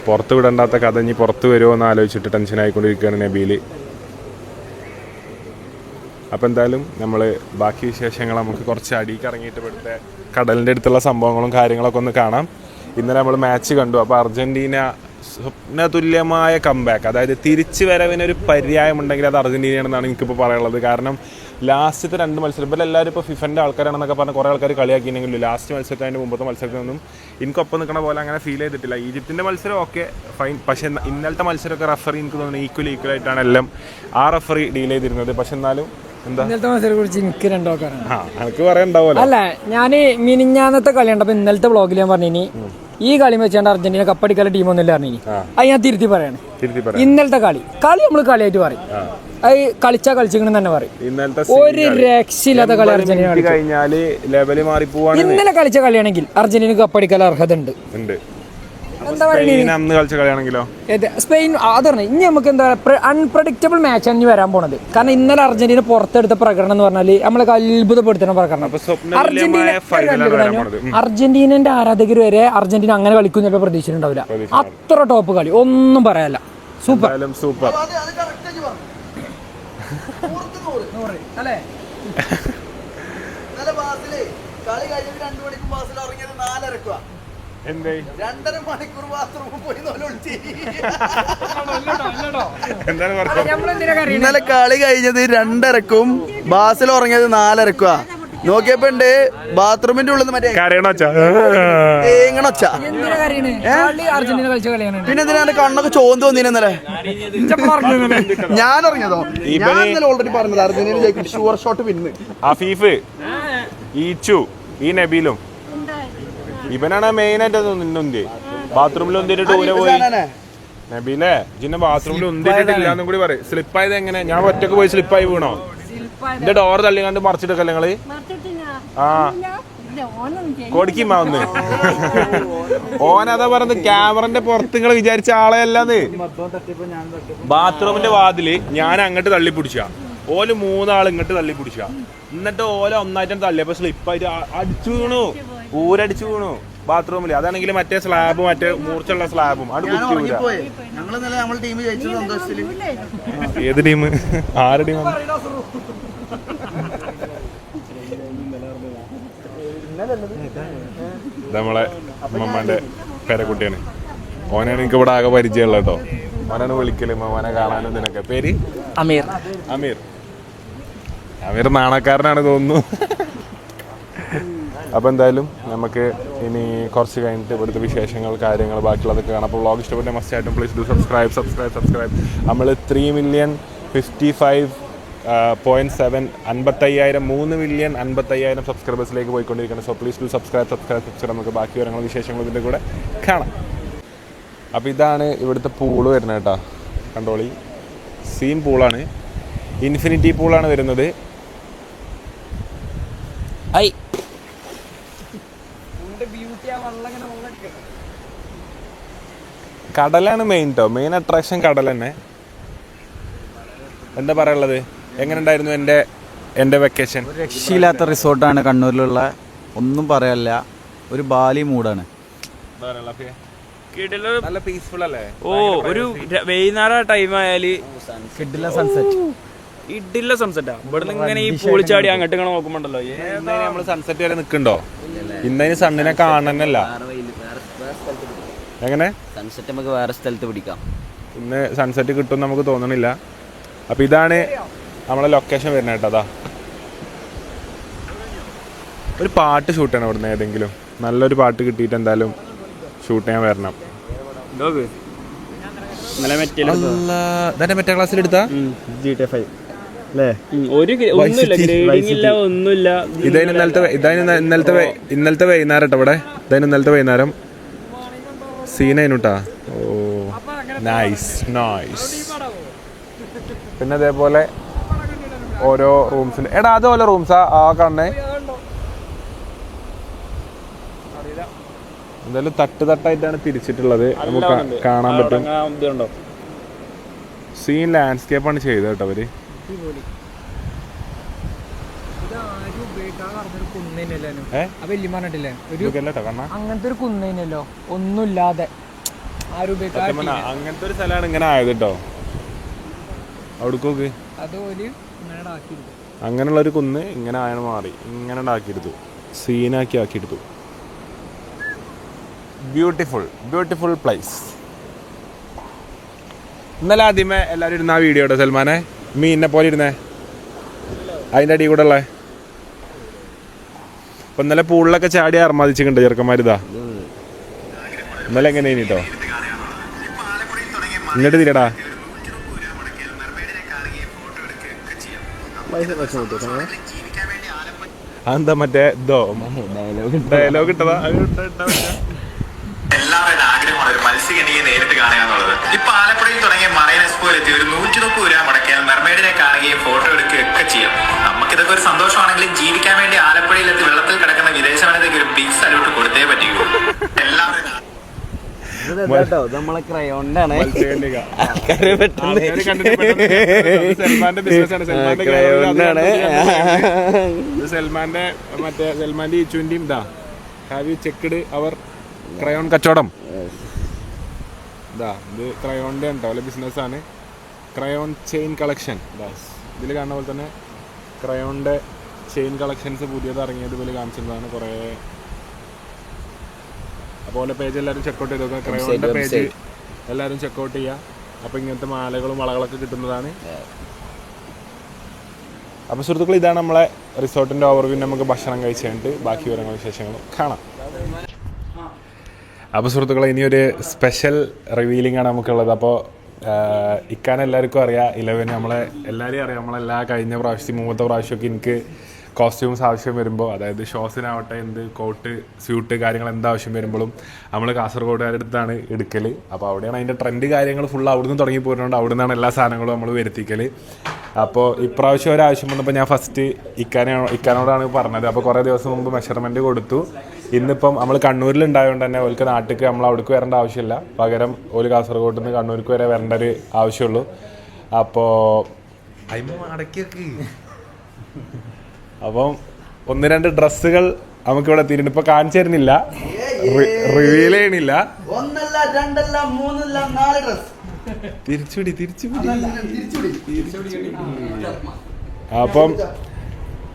പുറത്ത് വിടണ്ടാത്ത കഥ ഇനി പുറത്ത് വരുമോ എന്ന് ആലോചിച്ചിട്ട് ടെൻഷൻ ആയിക്കൊണ്ടിരിക്കുകയാണ് നബീല്. അപ്പം എന്തായാലും നമ്മൾ ബാക്കി വിശേഷങ്ങൾ നമുക്ക് കുറച്ച് അടിക്ക് ഇറങ്ങിയിട്ട് ഇവിടുത്തെ കടലിൻ്റെ അടുത്തുള്ള സംഭവങ്ങളും കാര്യങ്ങളൊക്കെ ഒന്ന് കാണാം. ഇന്നലെ നമ്മൾ മാച്ച് കണ്ടു. അപ്പോൾ അർജൻറ്റീന സ്വപ്ന തുല്യമായ കംബാക്ക്, അതായത് തിരിച്ചു വരവിനൊരു പര്യായം ഉണ്ടെങ്കിൽ അത് അർജൻറ്റീനയാണെന്നാണ് എനിക്കിപ്പോൾ പറയാനുള്ളത്. കാരണം ലാസ്റ്റത്തെ 2 മത്സരം ഇപ്പോൾ എല്ലാവരും ഇപ്പോൾ ഫിഫൻ്റെ ആൾക്കാരാണെന്നൊക്കെ പറഞ്ഞ് കുറേ ആൾക്കാർ കളിയാക്കിയെങ്കിലും ലാസ്റ്റ് മത്സരത്തിൽ അതിൻ്റെ മുമ്പത്തെ മത്സരത്തിനൊന്നും എനിക്കൊപ്പം നിൽക്കണ പോലെ അങ്ങനെ ഫീൽ ചെയ്തിട്ടില്ല. ഈജിപ്തിൻ്റെ മത്സരം ഓക്കെ ഫൈൻ, പക്ഷേ ഇന്നലത്തെ മത്സരമൊക്കെ റഫറി എനിക്ക് തോന്നുന്നു ഈക്വലായിട്ടാണ് എല്ലാം ആ റഫറി ഡീൽ ചെയ്തിരുന്നത്. പക്ഷെ എന്നാലും ഇന്നലത്തെ മത്സരത്തെ കുറിച്ച് എനിക്ക് 2 വാക്കാണ്. എനിക്ക് പറയാനുണ്ടാവുമല്ലോ. അല്ല, ഞാൻ മിനിഞ്ഞാന്നത്തെ കളി കണ്ടപ്പോൾ ഇന്നലത്തെ വ്ളോഗിൽ ഞാൻ പറഞ്ഞു ഈ കളി വെച്ചാണ്ട് അർജന്റീന കപ്പടിക്കാല ടീമൊന്നുമില്ല പറഞ്ഞു. അത് ഞാൻ തിരുത്തി പറയാണ്. ഇന്നലത്തെ കളി നമ്മൾ കളിയായിട്ട് പറയും. അത് കളിച്ചിങ്ങനെ തന്നെ പറയും. ഒരു രക്ഷയില്ലാത്ത കളി അർജന്റീന കഴിഞ്ഞാല് ലെവല് മാറി പോവാണ്. ഇന്നലെ കളിച്ച കളിയാണെങ്കിൽ അർജന്റീന കപ്പടിക്കാൻ അർഹത ഉണ്ട്. എന്താ കളിയാണെങ്കിലോ സ്പെയിൻ അത് പറഞ്ഞു. ഇനി നമുക്ക് എന്താ അൺപ്രഡിക്റ്റബിൾ മാച്ചാണ് ഇനി വരാൻ പോണത്. കാരണം ഇന്നലെ അർജന്റീന പുറത്തെടുത്ത പ്രകടനം എന്ന് പറഞ്ഞാൽ നമ്മളൊക്കെ അത്ഭുതപ്പെടുത്തുന്ന പ്രകടനം. അർജന്റീനന്റെ ആരാധകർ വരെ അർജന്റീന അങ്ങനെ കളിക്കും ചിലപ്പോൾ പ്രതീക്ഷിച്ചിട്ടുണ്ടാവില്ല. അത്ര ടോപ്പ് കളി, ഒന്നും പറയാല്ല. Super super. കളി കഴിഞ്ഞിട്ട് 2 മണിക്ക് ബസ്സിൽ ഇറങ്ങിയത് 4:30. എന്തേ 2.5 മണിക്കൂർ ബാത്റൂമിൽ പോയി എന്താണ് പറഞ്ഞത്? ഇന്നലെ കളി കഴിഞ്ഞത് 2:30ക്കും ബാസിൽ ഉറങ്ങിയത് 4:30. നോക്കിയപ്പോ ഉണ്ട് ബാത്റൂമിന്റെ ഉള്ളിൽ മറ്റേ കരയണോച്ചാ തേങ്ങണൊച്ച. അർജന്റീന കളിച്ച കളിയാണ്. പിന്നെ എന്തിനാണ് കണ്ണൊക്കെ ചോന്ത് വന്നീന ഇന്നലെ? ഞാൻ ഇറങ്ങിയതോ? ഞാൻ ഇന്നലെ ഓൾറെഡി പറഞ്ഞത് അർജന്റീന ജയിക്കും, ഷുവർ ഷോട്ട് വിന്ന്. അഫീഫ്, ഈച്ചു, ഈ നബീലും ഇവനാണ് മെയിൻ ആയിട്ട് നിന്നുന്തി ബാത്റൂമിൽ ഒന്നിട്ട് ഊരെ പോയി. നബീലേ ജിന്നെ ബാത്റൂമിൽ ഒന്നിട്ടില്ലാന്നും കൂടി പറയും. സ്ലിപ്പായത് എങ്ങനെ? ഞാൻ ഒറ്റക്ക് പോയി സ്ലിപ്പായി വീണോ? എന്റെ ഡോർ തള്ളിങ്ങാണ്ട് മറിച്ചിട്ടൊക്കെ നിങ്ങള് ആ കൊടുക്കുമ്പോ ഒന്ന് ഓനതാ പറഞ്ഞത് ക്യാമറന്റെ പുറത്ത് നിങ്ങൾ വിചാരിച്ച ആളെയല്ലാന്ന്. ബാത്റൂമിന്റെ വാതില് ഞാൻ അങ്ങോട്ട് തള്ളിപ്പിടിച്ച, ഓല് 3 ആൾ ഇങ്ങോട്ട് തള്ളിപ്പിടിച്ച, എന്നിട്ട് ഓല ഒന്നായിട്ട് തള്ളിയപ്പോ സ്ലിപ്പായിട്ട് അടിച്ചു വീണു, ഊരടിച്ചു വീണു ബാത്റൂമില്. അതാണെങ്കിൽ മറ്റേ സ്ലാബ്, മറ്റേ മൂർച്ചുള്ള സ്ലാബും അത് കുത്തി വീഴ. ഏത് ടീം? 6 ടീം? നമ്മളെ അമ്മമ്മന്റെ പേരക്കുട്ടിയാണ്. ഓനാണ് എനിക്ക് ഇവിടെ ആകെ പരിചയമുള്ള കേട്ടോ. ഓനാണ് വിളിക്കല് മോനെ കാണാനും. നിനക്ക് പേര്? അമീർ. അമീർ. അമീർ നാണക്കാരനാണ് തോന്നുന്നു. അപ്പോൾ എന്തായാലും നമുക്ക് ഇനി കുറച്ച് കഴിഞ്ഞിട്ട് ഇവിടുത്തെ വിശേഷങ്ങൾ, കാര്യങ്ങൾ, ബാക്കിയുള്ളതൊക്കെ കാണാം. അപ്പോൾ വ്ളോഗ് ഇഷ്ടപ്പെട്ട മസ്റ്റ് ആയിട്ടും പ്ലീസ് ഡു സബ്സ്ക്രൈബ്. നമ്മൾ 3,055,000 0.7 55,000 3,055,000 സബ്സ്ക്രൈബേഴ്സിലേക്ക് പോയിക്കൊണ്ടിരിക്കുകയാണ്. So please do subscribe. നമുക്ക് ബാക്കി വിവരങ്ങളും വിശേഷങ്ങളും ഇതിൻ്റെ കൂടെ കാണാം. അപ്പോൾ ഇതാണ് ഇവിടുത്തെ പൂള് വരുന്നത് കേട്ടോ. കണ്ടോളി, സീൻ പൂളാണ്, ഇൻഫിനിറ്റി പൂളാണ് വരുന്നത്. ഐ കടലാണ് മെയിൻ കേട്ടോ. മെയിൻ അട്രാക്ഷൻ കടൽ തന്നെ. എന്താ പറയാനുള്ളത്? എങ്ങനെ ഉണ്ടായിരുന്നു എൻ്റെ വെക്കേഷൻ? രക്ഷയില്ലാത്ത റിസോർട്ടാണ് കണ്ണൂരിലുള്ള, ഒന്നും പറയാനില്ല. ഒരു ബാലി മൂടാണ്. നല്ല പീസ്ഫുൾ അല്ലേ? ഓ, ഒരു വൈകുന്നേരം ടൈം ആയാല് കിഡില്ല സൺസെറ്റ്. ഇഡില്ല സൺസെറ്റാ. ഇവിടുന്ന് ഇങ്ങനെ ഈ പൂളിച്ചാടി അങ്ങോട്ട് ഇങ്ങനെ നോക്കുമ്പോണ്ടല്ലോ. നമ്മള് സൺസെറ്റ് വരെ നിൽക്കണ്ടോ? ഇന്നതിന് സണ്ണിനെ കാണാനല്ല. എങ്ങനെ സൺസെറ്റ് നമുക്ക് വേറെ സ്ഥലത്ത് പിടിക്കാം. ഇന്ന് സൺസെറ്റ് കിട്ടും നമുക്ക് തോന്നണില്ല. അപ്പോൾ ഇതാണ് നമ്മളെ ലൊക്കേഷൻ വരുന്നത് കേട്ടോ. അതാ ഒരു പാട്ട് ഷൂട്ട് ചെയ്യണം ഇവിടുന്ന്. ഏതെങ്കിലും നല്ലൊരു പാട്ട് കിട്ടിയിട്ട് എന്തായാലും ഷൂട്ട് ചെയ്യാൻ വരണം. മറ്റേ ക്ലാസ്സിൽ എടുത്താ ഇന്നലത്തെ വൈകുന്നേരം കേട്ടോ. ഇവിടെ ഇതായിരുന്നു ഇന്നലത്തെ വൈകുന്നേരം. സീനായിട്ടാ. ഓ നൈസ് നൈസ്. പിന്നെ അതേപോലെ ഓരോ റൂംസിന്. എടാ അതുപോലെ റൂംസാ ആ കാണണേ. എന്തായാലും തട്ടായിട്ടാണ് തിരിച്ചിട്ടുള്ളത്. നമുക്ക് കാണാൻ പറ്റും. സീൻ ലാൻഡ്സ്കേപ്പാണ് ചെയ്തത് കേട്ടോ അവര്. അങ്ങനത്തെ ഒരു കുന്നേനല്ലോ, ഒന്നുമില്ലാതെ അങ്ങനത്തെ ഒരു സ്ഥലമാണ് ഇങ്ങനെ ആയത് കേട്ടോ. അവിടേക്ക് അങ്ങനെയുള്ള ഒരു കുന്ന് ഇങ്ങനെ ആയ മാറി ഇങ്ങനെ ആക്കിയെടുത്തു, ആക്കിയെടുത്തു. Beautiful place. ഇന്നലെ ആദ്യമേ എല്ലാവരും ഇരുന്ന ആ വീഡിയോ കേട്ടോ സൽമാനെ. മീനിനെ പോലെ ഇരുന്നേ അതിൻ്റെ അടി കൂടെ ഉള്ളേ. അപ്പൊ ഇന്നലെ പൂളിലൊക്കെ ചാടി അർമാദിച്ചിട്ടുണ്ട് ചെറുക്കന്മാരിതാ. ഇന്നലെ എങ്ങനെയാണ് കേട്ടോ. ഇങ്ങോട്ട് തിരടാ. അതെന്താ മറ്റേ ഇതോ ഡയലോഗ് ഇട്ടതാ? എല്ലാവരുടെ ആഗ്രഹമാണ് ഒരു മത്സ്യകന്യയെ നേരിട്ട് കാണുക എന്നുള്ളത്. ഇപ്പൊ ആലപ്പുഴയിൽ തുടങ്ങിയ മറൈൻ എക്സ്പോയിലെത്തി ഒരു 130 രൂപ മുടക്കിയാൽ മെർമെയ്ഡിനെ കാണുകയും ഫോട്ടോ എടുക്കുകയൊക്കെ ചെയ്യാം. നമുക്കിതൊക്കെ ഒരു സന്തോഷമാണെങ്കിലും ജീവിക്കാൻ വേണ്ടി ആലപ്പുഴയിലെത്തി വെള്ളത്തിൽ കിടക്കുന്ന വിദേശ വനിതയ്ക്ക് ഒരു ബിഗ് സല്യൂട്ട് കൊടുത്തേ പറ്റൂ. എല്ലാവരും നമ്മളെ ക്രയോണ്ടാണ്. സൽമാന്റെ മറ്റേ സൽമാന്റെ ഈച്ചുവിന്റെയും ഇതാ have you checked our crayon കച്ചവടം. ഇതാ ഇത് ക്രയോണിന്റെ ഉണ്ടോ അല്ലെ ബിസിനസ്സാണ്. Crayon chain collection. ഇതിൽ കാണുന്ന പോലെ തന്നെ ക്രയോണിന്റെ ചെയിൻ കളക്ഷൻസ് പുതിയത് ഇറങ്ങിയത് പോലെ കാണിച്ചിരുന്നതാണ് കുറേ. അപ്പോൾ പേജ് എല്ലാവരും ചെക്കൗട്ട് ചെയ്ത് നോക്കുക. ക്രയോണിൻ്റെ പേജ് എല്ലാവരും ചെക്കൗട്ട് ചെയ്യുക. അപ്പോൾ ഇങ്ങനത്തെ മാലകളും വളകളൊക്കെ കിട്ടുന്നതാണ്. അപ്പോൾ സുഹൃത്തുക്കൾ, ഇതാണ് നമ്മളെ റിസോർട്ടിൻ്റെ ഓവർവ്യൂ. നമുക്ക് ഭക്ഷണം കഴിച്ച് കഴിഞ്ഞിട്ട് ബാക്കി വിവരങ്ങളും വിശേഷങ്ങളും കാണാം. അപ്പോൾ സുഹൃത്തുക്കളെ, ഇനിയൊരു സ്പെഷ്യൽ റിവീലിംഗ് ആണ് നമുക്കുള്ളത്. അപ്പോൾ ഇക്കാൻ എല്ലാവർക്കും അറിയാം, 11 നമ്മളെ എല്ലാവരെയും അറിയാം. നമ്മളെല്ലാ കഴിഞ്ഞ പ്രാവശ്യം മുമ്പത്തെ പ്രാവശ്യമൊക്കെ എനിക്ക് കോസ്റ്റ്യൂംസ് ആവശ്യം വരുമ്പോൾ, അതായത് ഷോസിനാവട്ടെ എന്ത് കോട്ട് സ്യൂട്ട് കാര്യങ്ങൾ എന്താവശ്യം വരുമ്പോഴും നമ്മൾ കാസർഗോഡുകാരുടെ അടുത്താണ് എടുക്കൽ. അപ്പോൾ അവിടെയാണ് അതിൻ്റെ ട്രെൻഡ് കാര്യങ്ങൾ ഫുൾ അവിടുന്ന് തുടങ്ങി പോരുന്നുണ്ട്. അവിടെ നിന്നാണ് എല്ലാ സാധനങ്ങളും നമ്മൾ വരുത്തിക്കൽ. അപ്പോൾ ഇപ്രാവശ്യം ഒരാവശ്യം വന്നപ്പോൾ ഞാൻ ഫസ്റ്റ് ഇക്കാനോടാണ് പറഞ്ഞത്. അപ്പോൾ കുറേ ദിവസം മുമ്പ് മെഷർമെൻറ്റ് കൊടുത്തു. ഇന്നിപ്പം നമ്മൾ കണ്ണൂരിലുണ്ടായതുകൊണ്ട് തന്നെ ഓൾക്ക് നാട്ടിലേക്ക് നമ്മൾ അവിടേക്ക് വരേണ്ട ആവശ്യമില്ല. പകരം ഒരു കാസർഗോഡ് നിന്ന് കണ്ണൂർക്ക് വരെ വരേണ്ട ഒരു ആവശ്യമുള്ളൂ. അപ്പോൾ അപ്പം 1-2 ഡ്രസ്സുകൾ നമുക്കിവിടെ എത്തിയിട്ടുണ്ട്. ഇപ്പോൾ കാണിച്ചു തരുന്നില്ല, റിവീൽ ചെയ്യണില്ല. 1 അല്ല 2 അല്ല 3 അല്ല 4 ഡ്രസ്. തിരിച്ചുപിടി. അപ്പം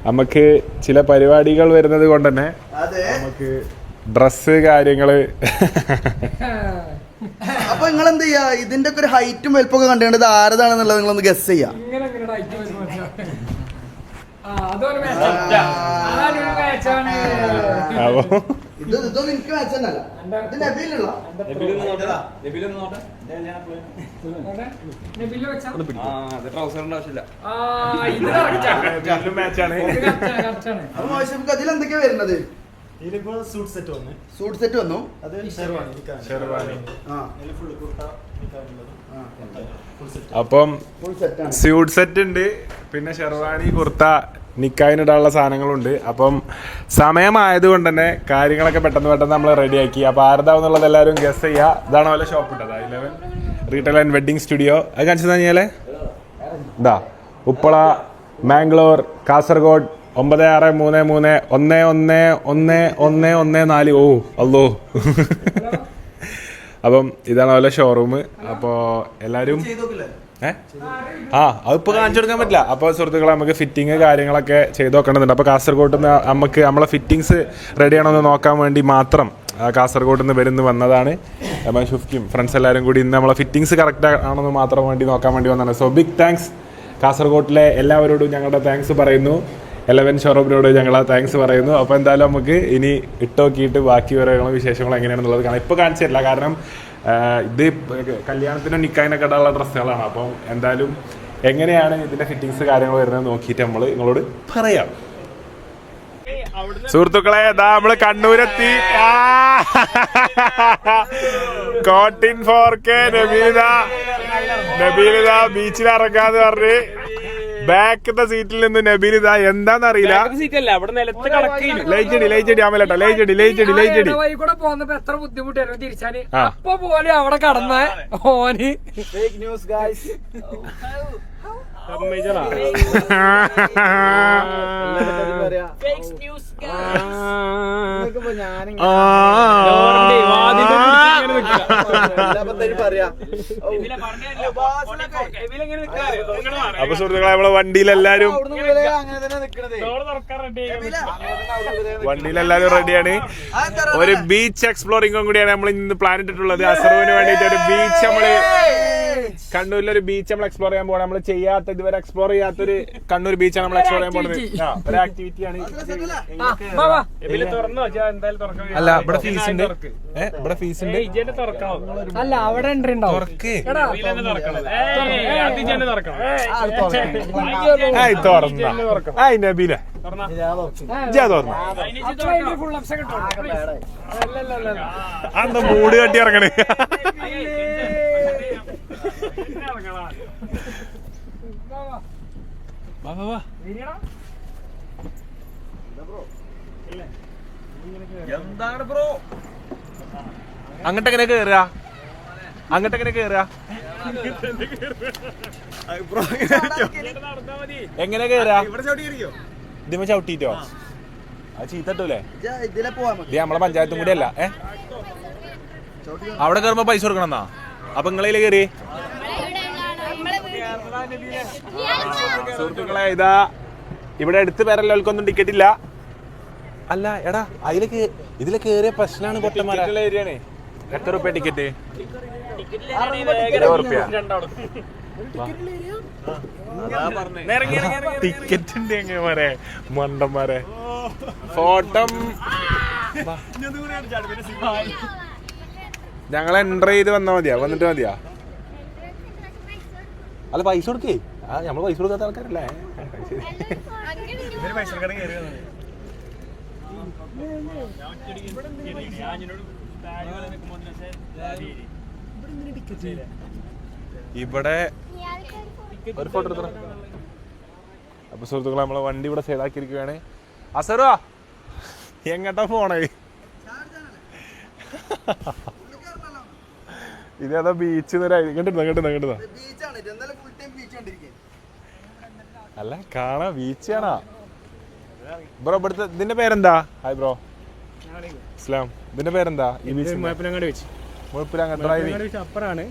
നമുക്ക് ചില പരിപാടികൾ വരുന്നത് കൊണ്ട് തന്നെ നമുക്ക് ഡ്രസ്സ് കാര്യങ്ങള്. അപ്പൊ നിങ്ങൾ എന്ത് ചെയ്യാ, ഇതിന്റെ ഒക്കെ ഒരു ഹൈറ്റും വലുപ്പൊക്കെ കണ്ടുകൊണ്ട് ഇത് ആരതാണെന്നുള്ളത് നിങ്ങളൊന്ന് ഗസ് ചെയ്യാം. ഇതൊന്നും എനിക്ക് മാച്ചല്ല, ഇത് നബീലുള്ള. അതിലെന്തൊക്കെയാ വരുന്നത്? സൂട്ട് സെറ്റ് വന്നു. അപ്പം സ്യൂട്ട് സെറ്റ് ഉണ്ട്, പിന്നെ ഷെർവാനി കുർത്ത നിക്കായിനിടാനുള്ള സാധനങ്ങളുണ്ട്. അപ്പം സമയമായതുകൊണ്ട് തന്നെ കാര്യങ്ങളൊക്കെ പെട്ടെന്ന് നമ്മൾ റെഡിയാക്കി. അപ്പോൾ ആരതാവുന്നുള്ളത് എല്ലാവരും ഗസ് ചെയ്യുക. ഇതാണ് പോലെ ഷോപ്പ് ഇട്ടത് 11 റീറ്റെയിൽ ആൻഡ് വെഡ്ഡിങ് സ്റ്റുഡിയോ. അത് കാണിച്ചു കഴിഞ്ഞാൽ ഇതാ ഉപ്പള, മാംഗ്ലൂർ, കാസർഗോഡ് 9633111114. ഓ അല്ലോ. അപ്പം ഇതാണ് പോലെ ഷോറൂം. അപ്പോൾ എല്ലാവരും അതിപ്പോൾ കാണിച്ചു കൊടുക്കാൻ പറ്റില്ല. അപ്പോൾ സുഹൃത്തുക്കളെ, നമുക്ക് ഫിറ്റിങ് കാര്യങ്ങളൊക്കെ ചെയ്ത് നോക്കേണ്ടതുണ്ട്. അപ്പോൾ കാസർഗോഡ് നിന്ന് നമുക്ക് നമ്മളെ ഫിറ്റിങ്സ് റെഡി ആണോന്ന് നോക്കാൻ വേണ്ടി മാത്രം കാസർഗോഡ് നിന്ന് വന്നതാണ്. അപ്പം ഷിഫ്റ്റും ഫ്രണ്ട്സ് എല്ലാവരും കൂടി ഇന്ന് നമ്മളെ ഫിറ്റിങ്സ് കറക്റ്റ് ആണെന്ന് മാത്രം നോക്കാൻ വേണ്ടി വന്നതാണ്. So big thanks. കാസർഗോഡിലെ എല്ലാവരോടും ഞങ്ങളുടെ താങ്ക്സ് പറയുന്നു. 11 ഷോറൂമിനോട് ഞങ്ങൾ താങ്ക്സ് പറയുന്നു. അപ്പോൾ എന്തായാലും നമുക്ക് ഇനി ഇട്ട് നോക്കിയിട്ട് ബാക്കി വിവരങ്ങളും വിശേഷങ്ങളും എങ്ങനെയാണെന്നുള്ളത് കാണാം. ഇപ്പോൾ കാണിച്ചു തരില്ല, കാരണം ഇത് കല്യാണത്തിനും നിക്കായിനൊക്കെ ഇടാനുള്ള ഡ്രസ്സുകളാണ്. അപ്പം എന്തായാലും എങ്ങനെയാണ് ഇതിൻ്റെ ഫിറ്റിങ്സ് കാര്യങ്ങൾ വരുന്നത് നോക്കിയിട്ട് നമ്മൾ നിങ്ങളോട് പറയാം. സുഹൃത്തുക്കളെ, നമ്മള് കണ്ണൂരെത്തി. കോട്ടിൻ 4K നബീലിത ബീച്ചിൽ ഇറങ്ങാന്ന് പറഞ്ഞ് ബാക്കത്തെ സീറ്റിൽ നിന്ന് നബീലിത എന്താന്നറിയില്ല ലൈച്ചടി ആമലട്ട ലൈച്ചടി കൂടെ പോന്നപ്പോ എത്ര ബുദ്ധിമുട്ടായിരുന്നു തിരിച്ചാല്. അപ്പൊ പോലെ അവിടെ കടന്ന ഓന് ന്യൂസ് ഗൈസ്. അപ്പൊ സുഹൃത്തുക്കളെ, നമ്മളെ വണ്ടിയിലെല്ലാരും റെഡിയാണ്. ഒരു ബീച്ച് എക്സ്പ്ലോറിംഗും കൂടിയാണ് നമ്മൾ ഇന്ന് പ്ലാൻ ഇട്ടിട്ടുള്ളത്. അസറുവിന് വേണ്ടിയിട്ട് ഒരു ബീച്ച് നമ്മള് കണ്ണൂരിലൊരു ബീച്ച് നമ്മൾ എക്സ്പ്ലോർ ചെയ്യാൻ പോകണം. നമ്മൾ ചെയ്യാത്ത ഇതുവരെ എക്സ്പ്ലോർ ചെയ്യാത്തൊരു കണ്ണൂർ ബീച്ചാണ് നമ്മൾ എക്സ്പ്ലോർ ചെയ്യാൻ പോകുന്നത്. ഒരു ആക്ടിവിറ്റിയാണ്. അല്ല, ഇവിടെ ഫീസ് ഉണ്ട്. ഇവിടെ ഫീസ് ഉണ്ട്. അല്ല, അവിടെ എൻട്രി ഉണ്ടാവും. നബീല അന്ന് മൂട് കട്ടി ഇറങ്ങണേ. എന്താണ് ബ്രോ അങ്ങോട്ടെങ്ങനെ കേറുക? എങ്ങനെ കേറുക? ഇതിമ ചവിട്ടിട്ടോ അത് ചീത്തട്ടൂലേ? ഇത് നമ്മളെ പഞ്ചായത്തും കൂടി അല്ല. അവിടെ കയറുമ്പോ പൈസ കൊടുക്കണം എന്നാ. അപ്പൊ നിങ്ങളതിൽ കയറി. സുഹൃത്തുക്കളെ, ഇതാ ഇവിടെ അടുത്ത് പേരല്ലോൽക്കൊന്നും ടിക്കറ്റ് ഇല്ല. അല്ല എടാ ഇതില് കേറിയ പ്രശ്നമാണ് പൊട്ടന്മാരാ. എത്ര റുപ്യ ടിക്കറ്റ്? ടിക്കറ്റ് ഉണ്ട് എങ്ങനെമാരെ മണ്ടന്മാരെ. ഫോട്ടോ ഞങ്ങൾ എൻ്റർ ചെയ്ത് വന്നാ മതിയാ, വന്നിട്ട് മതിയാ? അല്ല പൈസ കൊടുക്കേ. നമ്മള് പൈസ കൊടുക്കാത്ത ആൾക്കാരല്ലേ. ഇവിടെ ഒരു ഫോട്ടോ എടുത്തോ. അപ്പൊ സുഹൃത്തുക്കളെ നമ്മളെ വണ്ടി ഇവിടെ സൈഡാക്കിയിരിക്കുകയാണ്. അസറോ എങ്ങട്ടാ പോണേ? ഇതേതാ ബീച്ച് കണ്ടിരുന്നോ? അല്ല കാണാ ബീച്ചാണോ ബ്രോ? ഇവിടുത്തെ ഇതിന്റെ പേരെന്താ? ഹായ് ബ്രോ, ഇസ്ലാം. ഇതിന്റെ പേരെന്താ? ഈ ബീച്ച് മുഴപ്പിലങ്ങാട് വെച്ച് അപ്പുറാണ്.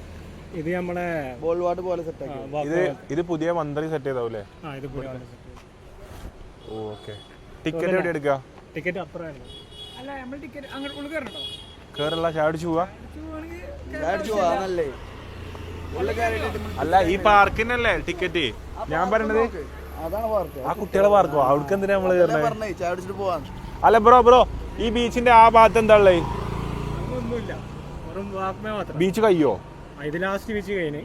ഇത് നമ്മളെ ബോൾവാർഡ് പോലെ സെറ്റ് ആക്കി. ഇത് പുതിയ മന്ത്രി സെറ്റ് ചെയ്താവൂലേ? ഓക്കെ. ടിക്കറ്റ് എവിടെ എടുക്കുക? ടിക്കറ്റ് അപ്പുറമാണ്. കേരള ചാടിച്ചു പോവാ? അല്ല ഈ പാർക്കിനല്ലേ ടിക്കറ്റ്? ഞാൻ പറയണത് ആ കുട്ടികളെ പാർക്കോ? അവിടേക്ക് എന്തിനാ നമ്മള് കയറണേ? അല്ല ബ്രോ ഈ ബീച്ചിന്റെ ആ ഭാഗത്ത് എന്താ ഉള്ളത്? ബീച്ച് കഴിയോ? ഇത് ലാസ്റ്റ് ബീച്ച് കഴിഞ്ഞു.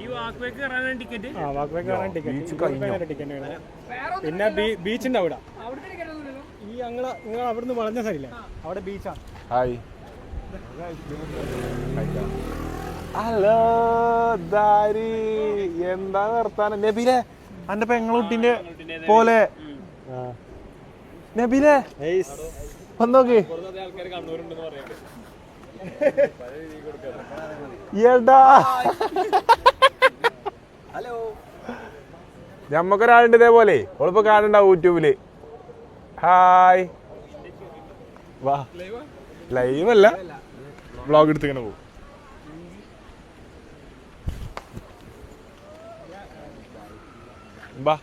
പിന്നെ ബീച്ചിന്റെ അവിടെ ഈ നിങ്ങൾ അവിടുന്ന് വളഞ്ഞ സൈഡില്ലേ അവിടെ ബീച്ചാണ്. ഹായ്. ഹലോ ദാരി, എന്താ വർത്താനം? നബിലെ അന്റെ പെങ്ങളുട്ടിന്റെ പോലെ. നബിലെ വന്നോക്ക്. ഞമ്മക്കൊരാളുണ്ട് ഇതേപോലെ, ഓളിപ്പോ കാണുണ്ടാവും യൂട്യൂബില്. ഹായ്. വാ, ലൈവ് അല്ല വ്ളോഗ് എടുത്ത് ഇങ്ങനെ പോകും. ബാ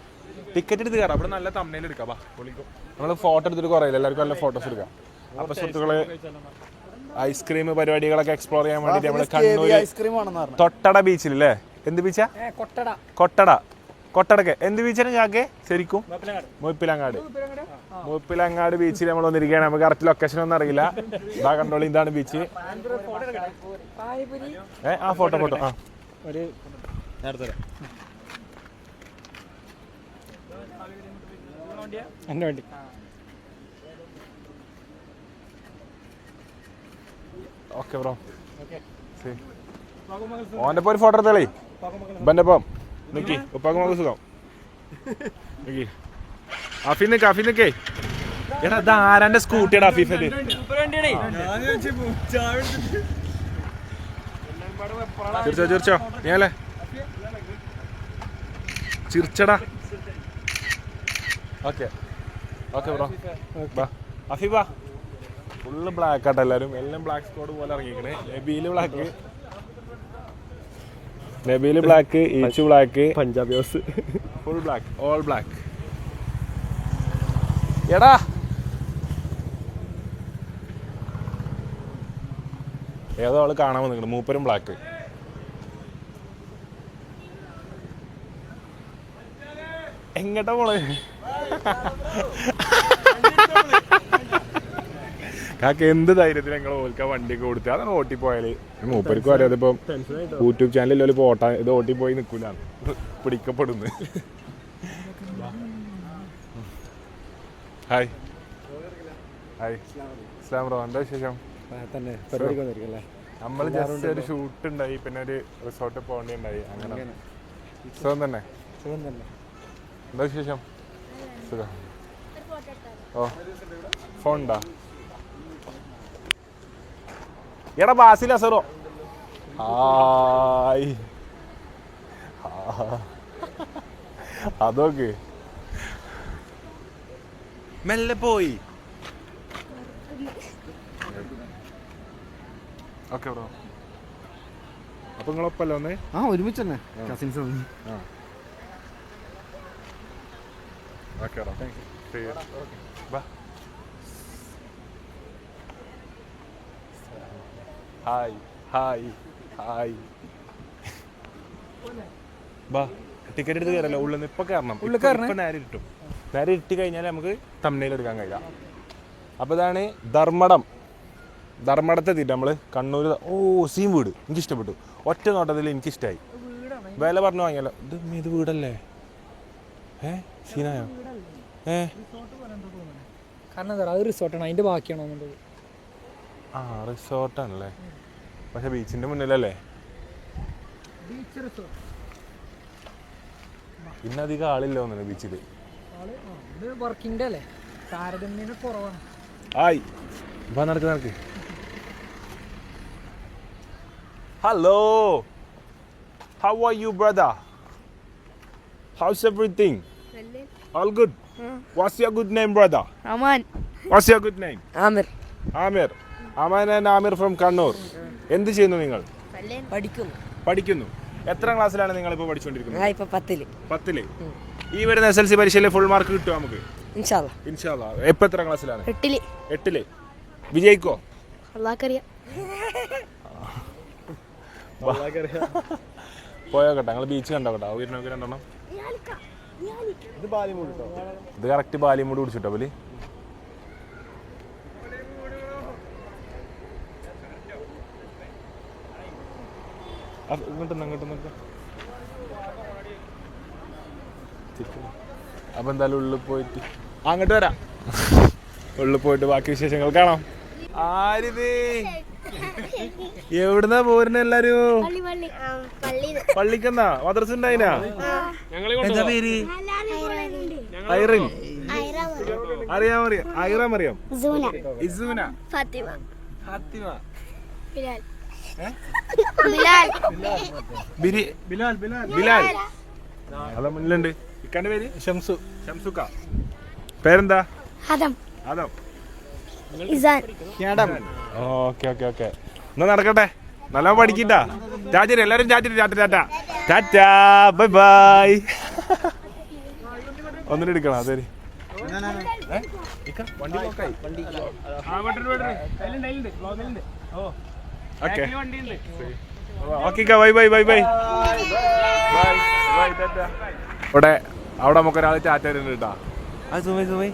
ടിക്കറ്റ് എടുത്ത് കയറാം. അവിടെ നല്ല തമ്മനയിൽ എടുക്കാം. ബാ പൊളിക്കും. നമ്മള് ഫോട്ടോ എടുത്തിട്ട് കുറയില്ല, എല്ലാവർക്കും നല്ല ഫോട്ടോസ് എടുക്കാം. അപ്പൊ സുഹൃത്തുക്കള് ഐസ്ക്രീം പരിപാടികളൊക്കെ എക്സ്പ്ലോർ ചെയ്യാൻ വേണ്ടിട്ട് നമ്മള് കണ്ണൂർ തൊട്ടട ബീച്ചിലല്ലേ? എന്ത് ബീച്ചാ? കൊട്ടടക്ക് എന്ത് ബീച്ചാണ് ചാക്കെ ശരിക്കും? മുഴപ്പിലങ്ങാട് ബീച്ചിൽ നമ്മൾ വന്നിരിക്കുകയാണ്. നമുക്ക് കറക്റ്റ് ലൊക്കേഷൻ ഒന്നും അറിയില്ല. ഇതാ കണ്ടോളി, ഇതാണ് ബീച്ച്. ആ ഫോട്ടോ ആ എന്റെ വണ്ടി. Okay bro. ഓന്റെ ഒരു ഫോട്ടോ എടുത്തോളേ. ഇവന്റെ ഒപ്പം നിക്കി. ഉപ്പാക്ക് മക സുഖം. അഫീ നിക്കേ. എടാ ഇത് ആരാന്റെ സ്കൂട്ടിയുടെ അഫീഫത്? ചിരിച്ചോ നീയല്ലേ ചിരിച്ചടാ. Okay bro. അഫീബ ഫുള്ള് ബ്ലാക്ക് ആട്ടോ എല്ലാവരും. എല്ലാം ബ്ലാക്ക് സ്കോഡ് പോലെ ഇറങ്ങിക്കണേ. Nabeel black, Eechu black, Punjabi house full black, all black. എടാ ഏതോ ആള് കാണാൻ വന്നിട്ടുണ്ട്, മൂപ്പരും ബ്ലാക്ക്. എങ്ങട്ടാ പോണേ? കാക്ക എന്ത് ധൈര്യത്തിൽ ഞങ്ങൾ ഓൽക്ക വണ്ടിയൊക്കെ കൊടുത്ത് അതാണ് ഓട്ടിപ്പോയാല്. മൂപ്പർക്കും അറിയാം ഇതിപ്പം യൂട്യൂബ് ചാനലിൽ ഇപ്പോൾ ഇത് ഓട്ടിപ്പോയി നിൽക്കൂല, പിടിക്കപ്പെടുന്നു. ഹായ് ഇസ്ലാം ബ്രോ, എന്താ വിശേഷം? നമ്മൾ ജസ്റ്റ് ഒരു ഷൂട്ട് ഉണ്ടായി, പിന്നെ ഒരു റിസോർട്ടിൽ പോകേണ്ടി ഉണ്ടായി. അങ്ങനെ സുഖം തന്നെ. എന്താ വിശേഷം? സുഖം. ഓ ഫോൺ ഉണ്ടോ? എടാ ബാസിൽ അസറോ. ഹായ്. അതൊക്കെ മെല്ലെ പോയി. Okay bro. അപ്പൊ നിങ്ങളൊപ്പല്ലോ ഒന്ന്? ആ ഒരുമിച്ച് തന്നെ cousins. Okay bro, thank you. ബാ ഹായ് ഹായ് ഹായ് ബാ ടിക്കറ്റ് എടുത്ത് കയറല്ലോ ഉള്ളിൽ നിന്ന് ഇപ്പൊ കയറണം ഇപ്പൊ നേരെ ഇട്ടും നേരെ ഇട്ട് കഴിഞ്ഞാൽ നമുക്ക് തമ്മിൽ എടുക്കാൻ കഴിയാം. അപ്പോൾ ഇതാണ് ധർമ്മടത്തെത്തിയിട്ട് നമ്മൾ കണ്ണൂർ. ഓ സീം വീട് എനിക്കിഷ്ടപ്പെട്ടു, ഒറ്റ നോട്ടത്തിൽ എനിക്കിഷ്ടമായി. വില പറഞ്ഞു വാങ്ങിയല്ലോ. ഇത് വീടല്ലേ? സീനായോ? കാരണം അത് റിസോർട്ടാണ്, അതിന്റെ ബാക്കിയാണോ? ആ റിസോർട്ടാണല്ലേ, പക്ഷെ ബീച്ചിന്റെ മുന്നിലല്ലേ? ഇന്നധികം ആളില്ല തോന്നുന്നു ബീച്ചിൽ. വർക്കിംഗ് അല്ലേ, താരതമ്യേന കുറവാണ്. ആയി വാ നടക്ക്. Hello, how are you brother? How's everything? All good. What's your good name brother? Aman. What's your good name? Amir. Amir. Aman and Amir from Kannur. എന്ത് ചെയ്യുന്നു നിങ്ങൾ? പഠിക്കുന്നു. എത്ര ക്ലാസ്സിലാണ് നിങ്ങൾ ഇപ്പോൾ പഠിച്ചുകൊണ്ടിരിക്കുന്നത്? ഇപ്പൊ 10ല്. ഈ വരുന്ന SLC പരീക്ഷയിൽ ഫുൾ മാർക്ക് കിട്ടുമോ നമുക്ക്? ഇൻഷാല്ലാ. എപ്പോൾ എത്ര ക്ലാസ്സിലാണ്? 8ല്. വിജയിക്കോ? അല്ലാഹ്ക്കറിയാം. പോയോട്ടെ, ഞങ്ങൾ ബീച്ച് കണ്ടോട്ടെ. വീടിനൊക്കെ രണ്ടെണ്ണം. ഇത് കറക്റ്റ് ബാലിമൂട് പിടിച്ചിട്ടോ പോലി. ഇങ്ങോട്ട്. അപ്പൊ എന്തായാലും ഉള്ളിൽ പോയിട്ട് അങ്ങോട്ട് വരാം. ഉള്ളിൽ പോയിട്ട് ബാക്കി വിശേഷങ്ങൾ കാണാം. ആരിത്? എവിടുന്നാ പോരുന്ന എല്ലാരും? പള്ളിക്കെന്നാ മദ്രസ ഉണ്ടായിനാ? എന്താ പേര്? ഐറിൻ. അറിയാം. ഐറാം അറിയാം. ഇസൂന. ഫാത്തിമ. ബിലാൽ. അതാ മുന്നിലുണ്ട്. ഇക്കാന്റെ പേര് ഷംസുക്ക. പേരെന്താ? ആദം. ഓക്കെ. എന്നാ നടക്കട്ടെ, നല്ല പഠിക്കട്ടാ. ചാച്ചരി എല്ലാരും ടാറ്റാ ബൈ ബൈ. ഒന്നിനും എടുക്കണം. അതെ വണ്ടി ഓക്കെ ബൈ. അവിടെ നമുക്കൊരാൾ ടാറ്റ വരുന്നുണ്ട് കേട്ടാ. അത് സുമൈ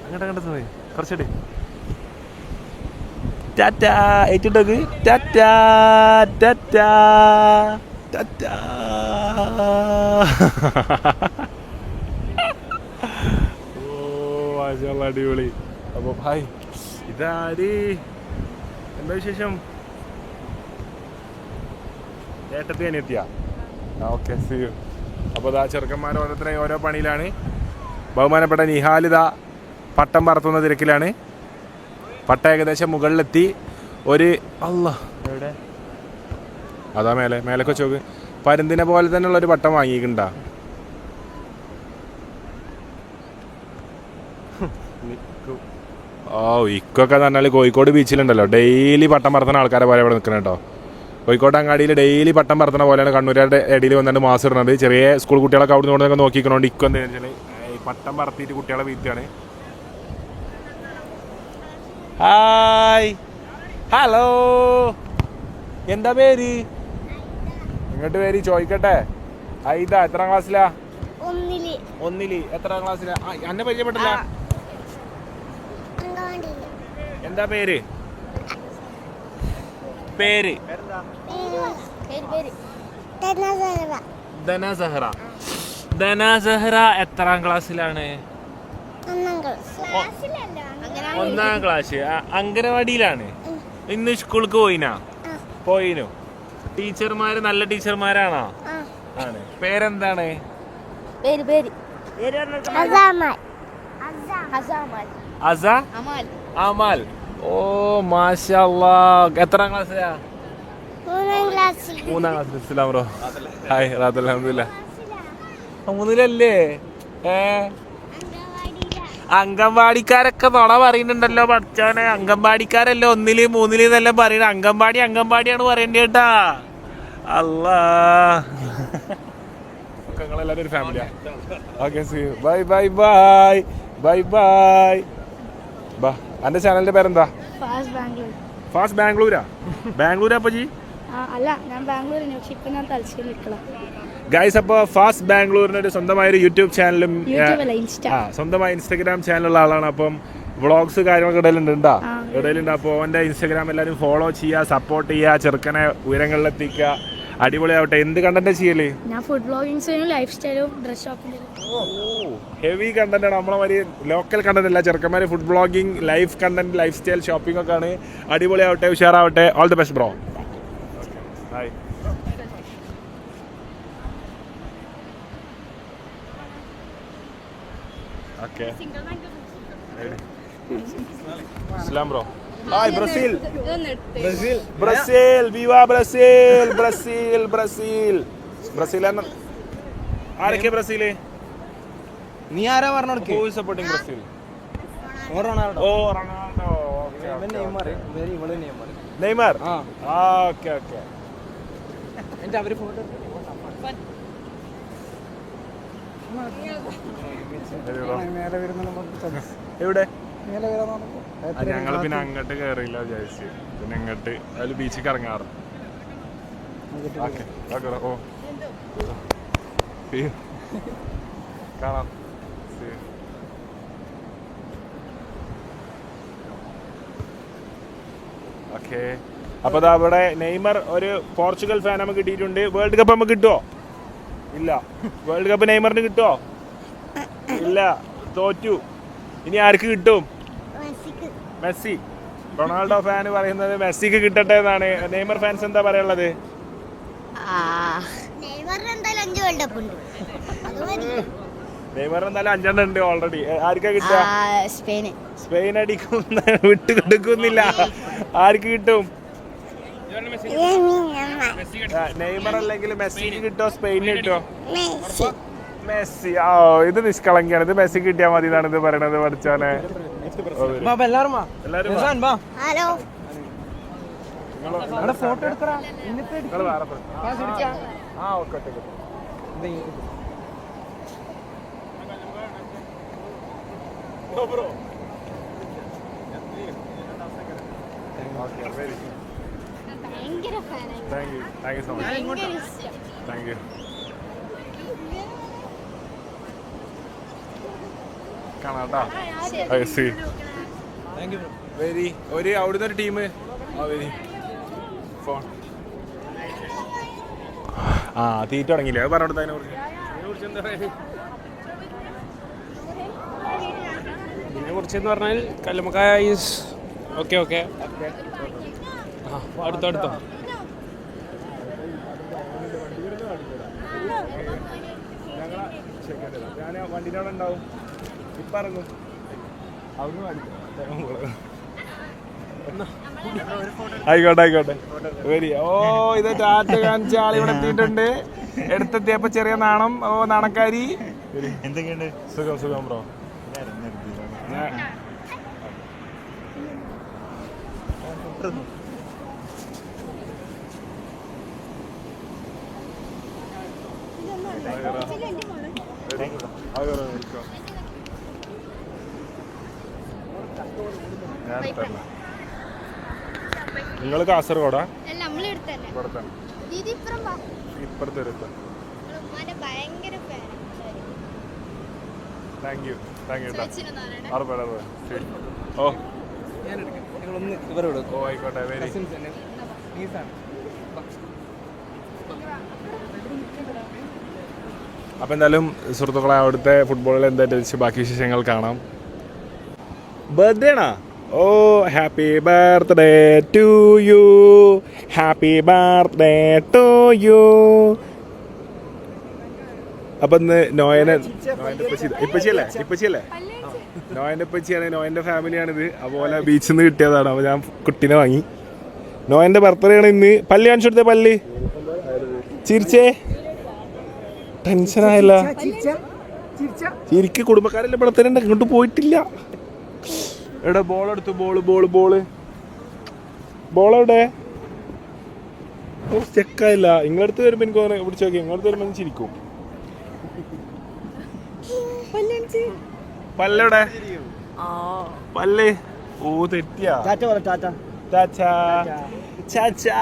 അങ്ങോട്ട് സുമൈ കുറച്ചിട്ട് ടാറ്റാ ഏറ്റിട്ടോക്ക്. ടാറ്റാ. ഓ മാഷാഅല്ലാഹ് അടിപൊളി. അപ്പൊ ഹായ്, ഇതാര്? എന്താ വിശേഷം? ഏട്ടത്തി അനിയത്തിയാ? Okay see you. അപ്പോൾ ഇതാ ചെറുക്കന്മാർ ഓരോരുത്തരായി ഓരോ പണിയിലാണ്. ബഹുമാനപ്പെട്ട നിഹാലിത പട്ടം പറത്തുന്ന തിരക്കിലാണ്. പട്ട ഏകദേശം മുകളിലെത്തി. ഒരു എവിടെ? അതാ മേലൊക്കെ ചോക്ക്. പരുന്തിനെ പോലെ തന്നെയുള്ള ഒരു പട്ടം വാങ്ങിയിട്ടുണ്ടാ? ഇക്കൊക്കെ പറഞ്ഞാൽ കോഴിക്കോട് ബീച്ചിലുണ്ടല്ലോ ഡെയിലി പട്ടം പറത്തുന്ന ആൾക്കാരെ പോലെ ഇവിടെ നിൽക്കണം കേട്ടോ. കോഴിക്കോട് അങ്ങാടിയിൽ ഡെയിലി പട്ടം പറത്തുന്ന പോലെയാണ് കണ്ണൂരുടെ ഇടയിൽ വന്നിട്ട് മാസം ഇടുന്നത്. ചെറിയ സ്കൂൾ കുട്ടികളൊക്കെ അവിടെ നിന്ന് നോക്കിക്കണോണ്ട് ഇക്കൊ എന്താ വെച്ചാൽ ഈ പട്ടം പറത്തിയിട്ട് കുട്ടികളെ വീഴ്ത്തിയാണ്. ഹായ്, ഹലോ, എന്താ പേര്? ഇങ്ങോട്ട് പേര് ചോദിക്കട്ടെ. ഇതാ എത്രാം ക്ലാസ്സിലാ? 1ല്. എത്രാം ക്ലാസ്സിലാ? എന്നെ പരിചയപ്പെട്ടില്ല. എന്താ പേര്? ധനസഹറ. എത്രാം ക്ലാസ്സിലാണ്? 1ാം ക്ലാസ്. അംഗനവാടിയിലാണ്. ഇന്ന് സ്കൂൾക്ക് പോയിനു. ടീച്ചർമാര് നല്ല ടീച്ചർമാരാണോ? ആണ്. പേരെന്താണ്? അമാൽ. ഓ മാഷാഅല്ലാഹ്. എത്രാം ക്ലാസ്സിലാ? 3ാം ക്ലാസ്സിൽ. ഇസ്ലാം ബ്രോ. ഹായ് റാത്ത്. അൽഹംദുലില്ലാഹ്. 3ലല്ലേ? അംഗൻവാടിക്കാരൊക്കെ നുണ പറയുന്നുണ്ടല്ലോ പഠിച്ചോനെ. അംഗൻവാടിക്കാരല്ലേ 1ല് 3ല് എന്നെല്ലാം പറയണ. അംഗൻവാടിയാണ് പറയേണ്ടി കേട്ടാ. അല്ലാ, നിങ്ങളെല്ലാരും ഒരു ഫാമിലിയാ. Okay, bye. Bye bye. ബാ എൻ്റെ ചാനലിൻ്റെ പേരെന്താ? ഫാസ്റ്റ് ബാംഗ്ലൂരാ? ബാംഗ്ലൂരാ അപ്പജി? അല്ല, ഞാൻ ബാംഗ്ലൂരിന്, പക്ഷെ ഇപ്പൊ ഞാൻ തലശ്ശേരി നിൽക്കണം. ഗൈസ്, അപ്പോൾ ഫാസ്റ്റ് ബാംഗ്ലൂരിന് ഒരു സ്വന്തമായൊരു യൂട്യൂബ് ചാനലും സ്വന്തമായ ഇൻസ്റ്റാഗ്രാം ചാനലുള്ള ആളാണ്. അപ്പം വ്ളോഗ്സ് കാര്യങ്ങളൊക്കെ ഇടയിലുണ്ട്. അപ്പോൾ അവൻ്റെ ഇൻസ്റ്റാഗ്രാം എല്ലാവരും ഫോളോ ചെയ്യുക, സപ്പോർട്ട് ചെയ്യുക, ചെറുക്കനെ ഉയരങ്ങളിലെത്തിക്കുക. അടിപൊളിയാവട്ടെ. എന്ത് കണ്ടന്റ് ചെയ്യല്? ഞാൻ ഫുഡ് ബ്ലോഗിംഗ് ചെയ്യും, ലൈഫ് സ്റ്റൈലും ഡ്രസ് ഷോപ്പിംഗ്. ഹെവി കണ്ടന്റ് ആണ്. നമ്മളെ മാതിരി ലോക്കൽ കണ്ടന്റ് അല്ല. ചെറുക്കന്മാർ food blogging, life content, life style shopping ഒക്കെ ആണ്. അടിപൊളിയാവട്ടെ, ഉഷാറാവട്ടെ. All the best bro. Hi. Okay. Islam bro. Hi Brazil. Brazil, viva Brazil, Brazil, Brazil. Brazil ആരൊക്കെ? ബ്രസീല് നീ ആരാ പറഞ്ഞു? Who is supporting Brazil? Ronaldo. ഓ റൊണാൾഡോ. നെയ്മർ. Okay okay. എവിടെ? ഞങ്ങൾ പിന്നെ അങ്ങോട്ട് കയറിയില്ല വിചാരിച്ച്. പിന്നെ ഇങ്ങോട്ട് അതിൽ ബീച്ചിൽ ഇറങ്ങാറ്. ഓ കാണാം. ഓക്കെ. അപ്പൊ ദാ ഇവിടെ നെയ്മർ ഒരു പോർച്ചുഗൽ ഫാൻ നമുക്ക് കിട്ടിയിട്ടുണ്ട്. വേൾഡ് കപ്പ് നമുക്ക് കിട്ടുമോ? ഇല്ല. വേൾഡ് കപ്പ് നെയ്മറിന് കിട്ടുമോ? ഇല്ല, തോറ്റു. ഇനി ആർക്ക് കിട്ടും? മെസ്സി. റൊണാൾഡോ ഫാൻ പറയുന്നത് മെസ്സിക്ക് കിട്ടട്ടെ എന്നാണ്. നെയ്മർ ഫാൻസ് എന്താ പറയാനുള്ളത്? നെയ്മർ എന്തായാലും 5 ഉണ്ട് ഓൾറെഡി. ആർക്കാ കിട്ടുക? സ്പെയിൻ അടിക്കും. വിട്ട് കൊടുക്കുന്നില്ല. ആർക്ക് കിട്ടും? നെയ്മർ അല്ലെങ്കിൽ മെസ്സിക്ക് കിട്ടോ സ്പെയിനിന് കിട്ടോ? മെസ്സി. ഓ, ഇത് നിഷ്കളങ്കിയാണ്. ഇത് മെസ്സി കിട്ടിയാൽ മതി എന്നാണ് ഇത് പറയണത്. പഠിച്ചാനെ thank you so much. Thank you. കാണാട്ടാ. വെരി ഒരു അവിടുന്ന് ഒരു ടീം. ഫോൺ തീറ്റ തുടങ്ങിയില്ലേ? അത് പറഞ്ഞെടുത്ത അതിനെ കുറിച്ച് എന്താ പറയുക? ഇതിനെ കുറിച്ചെന്ന് പറഞ്ഞാൽ കല്ലുമക്കായ ഈസ് ഓക്കെ ഓക്കെ. അടുത്തോ അടുത്തോ. ഞാൻ വണ്ടിനോടെ ഉണ്ടാവും. ഇപ്പം ഇറങ്ങും. ആയിക്കോട്ടെ ആയിക്കോട്ടെ. വരി. ഓ, ഇത് ടാറ്റ കാണിച്ച ആൾ ഇവിടെ എത്തിയിട്ടുണ്ട്. എടുത്തെത്തിയപ്പോ ചെറിയ നാണം. ഓ, നാണക്കാരി. എന്തൊക്കെയുണ്ട്? സുഖം സുഖം ബ്രോ. നിങ്ങൾ കാസർഗോഡാ? ഇപ്പുറത്തെ താങ്ക് യു താങ്ക് യു. ഓ ഓ ആയിക്കോട്ടെ. വെരി. അപ്പം എന്തായാലും സുഹൃത്തുക്കളെ അവിടുത്തെ ഫുട്ബോളിൽ എന്തായിട്ട് ബാക്കി വിശേഷങ്ങൾ കാണാം. ബർത്ത്ഡേ ആണോ? ഓ, happy birthday to you, happy birthday to you. അപ്പൊ ഇന്ന് നോയനെ ഇപ്പച്ചിയല്ലേ നോയന്റെ ഇപ്പച്ചിയാണ്. നോയന്റെ ഫാമിലിയാണിത്. അതുപോലെ ബീച്ചിൽ നിന്ന് കിട്ടിയതാണ്. അപ്പോൾ ഞാൻ കുട്ടീനെ വാങ്ങി. നോയന്റെ ബർത്ത്ഡേ ആണ് ഇന്ന്. പല്ല് കാണിച്ചു കൊടുത്തേ. പല്ല് ചിരിച്ചേ. ടെൻഷനായല്ല. ചിരിക്ക്. കുടുംബക്കാരെല്ലാം ഇവിടെ തന്നെ ഉണ്ട്. ഇങ്ങോട്ട് പോയിട്ടില്ല. എവിടെ ബോളെടുത്തു? ബോളെവിടെ? ചെക്കായില്ല. ഇങ്ങടുത്ത് വരുമ്പോ എനിക്ക് തോന്നുന്നു പിടിച്ചു നോക്കി. ഇങ്ങോട്ട് വരുമ്പോ ചിരിക്കും. പല്ലെവിടെ? പല്ല് ഓ തെറ്റിയാ. ചാച്ചാ ചാച്ചാ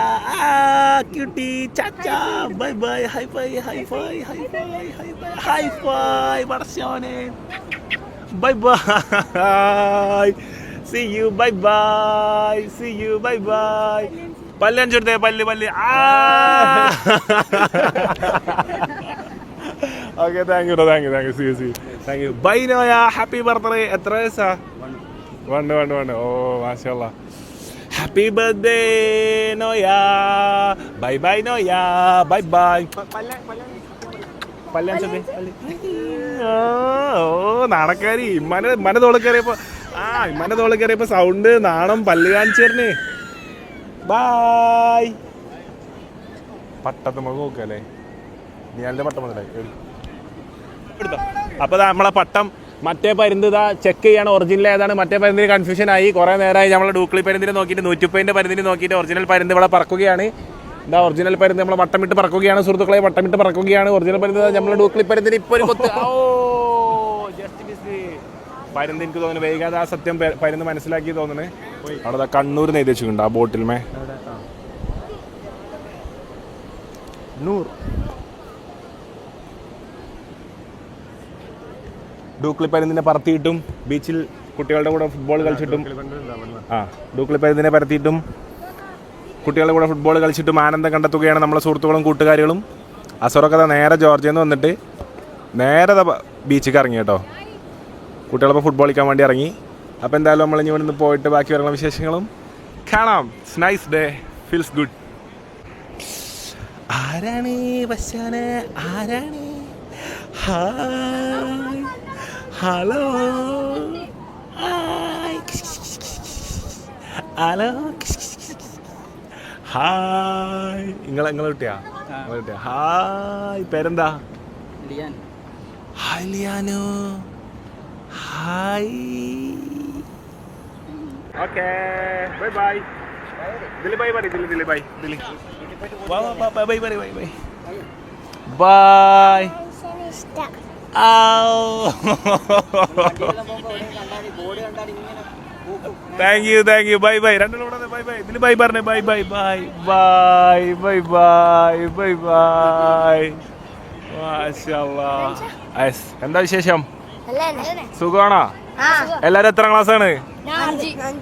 ക്യൂട്ടി ചാച്ചാ bye bye hi bye hi bye hi bye hi bye hi bye വർഷോനെ bye bye see you bye bye see you bye bye. പല്ല് അഞ്ചെടുത്തേ പല്ല് പല്ല്. Okay thank you thank you thank you see you see thank you. Bye Noya happy birthday. എത്ര വയസ്സാ? 1 ഓ മാഷാഅല്ലാ. Happy birthday Noya. Bye bye Noya bye bye. പല്ല് ഓ നാണക്കാരി. ഇമ്മനെ തോളി കയറിയപ്പോ സൗണ്ട് നാണം പല്ല് കാണിച്ചേർന്ന്. ബൈ. പട്ടത്ത് നമുക്ക് നോക്കല്ലേ നീ പട്ടം വന്നിട്ടായി. അപ്പൊ നമ്മളെ പട്ടം മറ്റേ പരുന്ത് ഇതാ ചെക്ക് ചെയ്യാണ് ഒറിജിനൽ ഏതാണ്. മറ്റേ പരുന്തിന് കൺഫ്യൂഷൻ ആയി. കുറെ നേരമായി നമ്മളെ ഡൂക്കളി പരുന്തിനെ നോക്കിയിട്ട് 130 പരുന്തിനെ നോക്കിയിട്ട് ഒറിജിനൽ പരുന്ത് ഇവിടെ പറക്കുകയാണ്. ഇതാ ഒറിജിനൽ പരുന്ത് നമ്മളെ വട്ടമിട്ട് പറക്കുകയാണ് സുഹൃത്തുക്കളെ. വട്ടമിട്ട് പറക്കുകയാണ് ഒറിജിനൽ പരുന്ത്. നമ്മളെ ഡൂക്കളി പരുന്തിന് ഇപ്പൊ ഒരു കൊത്ത്. ഓ ജസ്റ്റ് മിസ്. പരുന്ത് എനിക്ക് തോന്നുന്നു വൈകാതെ ആ സത്യം പരുന്ത് മനസ്സിലാക്കി തോന്നുന്നു. അവിടെ കണ്ണൂർ നെയ്ത് വെച്ചിട്ടുണ്ട് ആ ബോട്ടിൽമേ. ഡൂക്കളി പരുന്തിനെ പറത്തിയിട്ടും ബീച്ചിൽ കുട്ടികളുടെ കൂടെ ഫുട്ബോൾ കളിച്ചിട്ടും ഡൂക്കളി പരുന്തിനെ പരത്തിയിട്ടും കുട്ടികളുടെ കൂടെ ഫുട്ബോൾ കളിച്ചിട്ടും ആനന്ദം കണ്ടെത്തുകയാണ് നമ്മളെ സുഹൃത്തുക്കളും കൂട്ടുകാരികളും. അസുറക്കഥ നേരെ ജോർജിയയിൽ നിന്ന് വന്നിട്ട് നേരെ ബീച്ചിലേക്ക് ഇറങ്ങി കേട്ടോ. കുട്ടികളൊപ്പം ഫുട്ബോൾ കളിക്കാൻ വേണ്ടി ഇറങ്ങി. അപ്പോൾ എന്തായാലും നമ്മൾ ഇനി ഇവിടെ നിന്ന് പോയിട്ട് ബാക്കി വരുന്ന വിശേഷങ്ങളും കാണാം. It's nice day, feels good. ആരാണ് ബസ്സാണ്? ആരാണ്? Hi hello hi hello hi. നിങ്ങളെ കിട്ടിയാ? ഹായ്. പേരെന്താ? ഹായ് ലിയാനോ. ഹായ്. Okay bye bye. ദിലി ബൈ പറ. ദിലി ബൈ. ദിലി വാ വാ bye bye bye bye bye. Thank you bye bye. രണ്ടെണ്ണം ബൈ ബൈ. ഇതിൽ ബൈ പറഞ്ഞേ. Bye bye bye bye bye bye bye bye. മാഷാഅല്ലാ. എന്താ വിശേഷം? സുഖമാണോ? എല്ലാരും എത്ര ക്ലാസ്സാണ്?